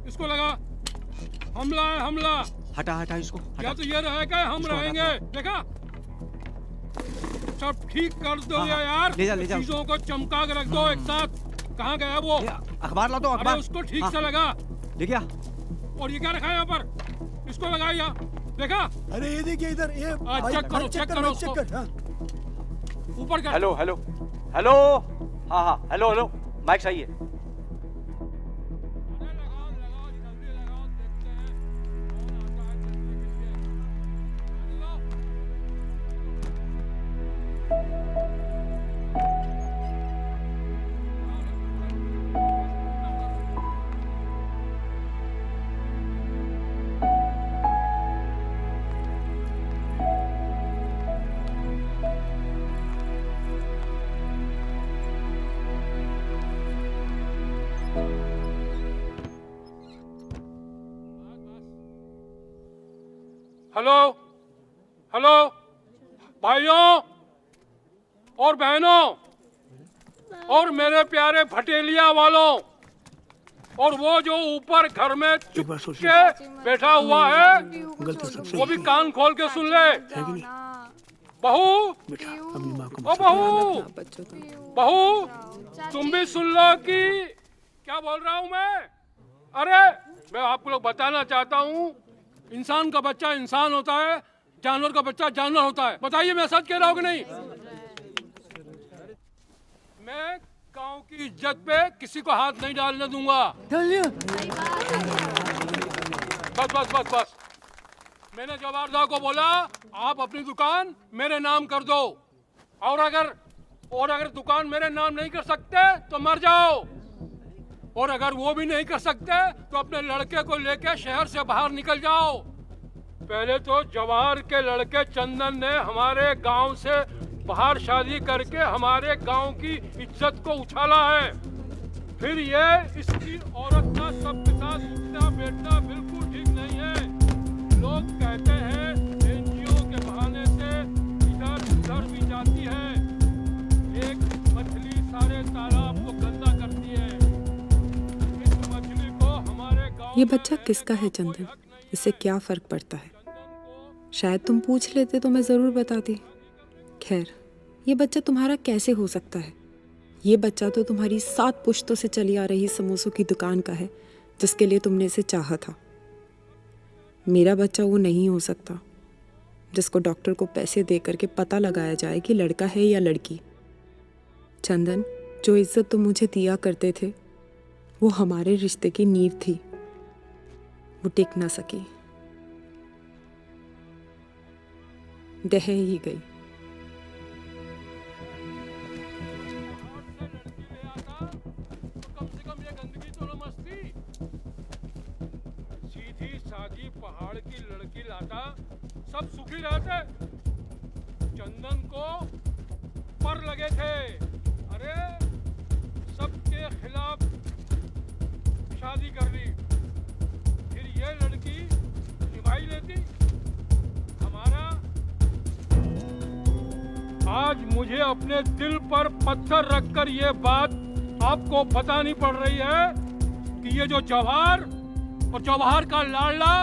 इसको लगा। हमला है, हमला। हटा हटा इसको। या तो ये रहेगा, हम रहेंगे। देखा? सब ठीक कर दो यार। ले जा। चीजों को चमका के रख दो एक साथ। कहाँ गया वो? अखबार ला दो। अखबार उसको ठीक से लगा। ले गया। और ये क्या रखा है यहाँ पर? इसको लगा यहाँ। देखा? अरे ये देखिए इधर। ये चेक करो उसको। ऊपर कर। Hello hello hello. हाँ हेलो माइक सही है। हेलो भाइयों और बहनों और मेरे प्यारे भटेलिया वालों और वो जो ऊपर घर में चुप के बैठा हुआ है वो भी कान खोल के सुन ले। बहू, ओ बहू तुम भी सुन लो कि क्या बोल रहा हूँ मैं। अरे मैं आप लोग बताना चाहता हूँ, इंसान का बच्चा इंसान होता है, जानवर का बच्चा जानवर होता है। बताइए मैं सच कह रहा हूँ कि नहीं? मैं गांव की इज्जत पे किसी को हाथ नहीं डालने दूंगा। बस बस बस बस। मैंने जवारदा को बोला आप अपनी दुकान मेरे नाम कर दो, और अगर दुकान मेरे नाम नहीं कर सकते तो मर जाओ, और अगर वो भी नहीं कर सकते तो अपने लड़के को लेके शहर से बाहर निकल जाओ। पहले तो जवाहर के लड़के चंदन ने हमारे गांव से बाहर शादी करके हमारे गांव की इज्जत को उछाला है, फिर ये इसकी औरत का सबके साथ उठना बैठना बिल्कुल ठीक नहीं है। लोग कहते हैं एनजीओ के बहाने से इधर उधर भी जाती है। एक मछली सारे तालाब को गंदा करती है। इस मछली को हमारे गांव ये बच्चा किसका है चंदन? इससे क्या फर्क पड़ता है? शायद तुम पूछ लेते तो मैं ज़रूर बताती। खैर, ये बच्चा तुम्हारा कैसे हो सकता है? ये बच्चा तो तुम्हारी 7 पुश्तों से चली आ रही समोसों की दुकान का है, जिसके लिए तुमने इसे चाहा था। मेरा बच्चा वो नहीं हो सकता जिसको डॉक्टर को पैसे दे करके पता लगाया जाए कि लड़का है या लड़की। चंदन, जो इज्जत तुम मुझे दिया करते थे वो हमारे रिश्ते की नींव थी, वो टिक ना सकी, ढह ही गई। सीधी सादी पहाड़ की लड़की लाता सब सुखी रहते। चंदन को पर लगे थे, अरे सबके खिलाफ शादी कर ली, फिर ये लड़की निभाई लेती हमारा। आज मुझे अपने दिल पर पत्थर रखकर ये बात आपको बतानी पड़ रही है कि ये जो जवाहर और जवाहर का लाडला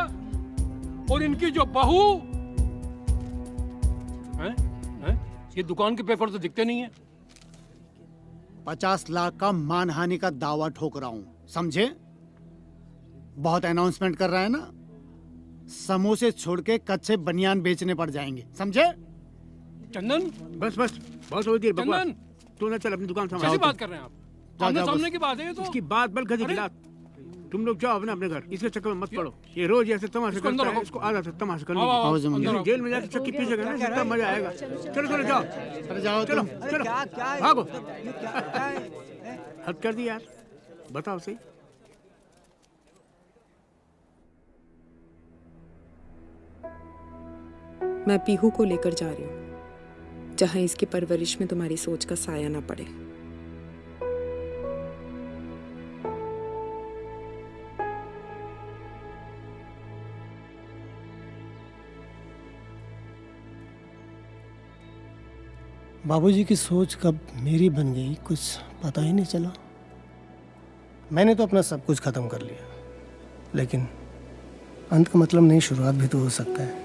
और इनकी जो बहू हैं, ये दुकान के पेपर तो दिखते नहीं है। 50 लाख का मानहानि का दावा ठोक रहा हूं, समझे? बहुत अनाउंसमेंट कर रहा है ना, समोसे छोड़ के कच्चे बनियान बेचने पड़ जाएंगे, समझे? चंदन, बस बहुत हो देर बकवास। तू ना चल अपनी दुकान संभाल। कैसी बात कर रहे हैं आप? आमने सामने की बात है ये तो। इसकी बात बल गधी की लात। तुम लोग जाओ अपने घर, इसके चक्कर में मत पड़ो। ये रोज ऐसे तमाशा करता है, इसको आदत है तमाशा करने की। जेल में जाके चक्की पीछेगा ना, कितना मजा आएगा। चलो जाओ, चलो भागो। हद कर दी यार, बताओ सही। मैं पीहू को लेकर जा रही हूँ, जहाँ इसकी परवरिश में तुम्हारी सोच का साया ना पड़े। बाबूजी की सोच कब मेरी बन गई कुछ पता ही नहीं चला। मैंने तो अपना सब कुछ खत्म कर लिया, लेकिन अंत का मतलब नहीं, शुरुआत भी तो हो सकता है।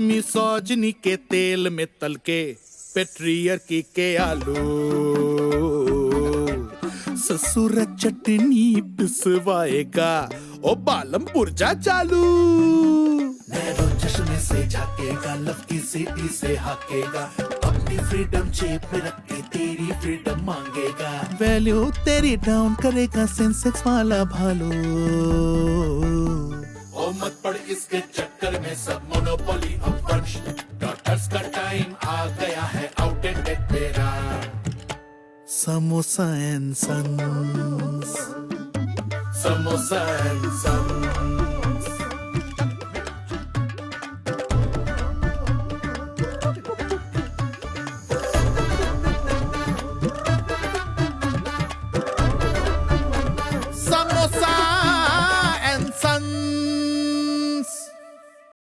मिसोजिनी के तेल में तल के पेट्रियर्की के आलू, ससुर चटनी पिसवाएगा ओ बालम पुरजा चालू। नैरो चश्मे से झाकेगा, लव की सीटी से हाकेगा, अपनी फ्रीडम जेब में रख के तेरी फ्रीडम मांगेगा। वैल्यू तेरी डाउन करेगा सेंसेक्स वाला भालू। ओ मत पड़ इसके चक्कर में, सब मोनोपोली अब वंश। डॉटर्स का टाइम आ गया है, आउटडेटेड मेरा। Samosa and Sons, Samosa and sons.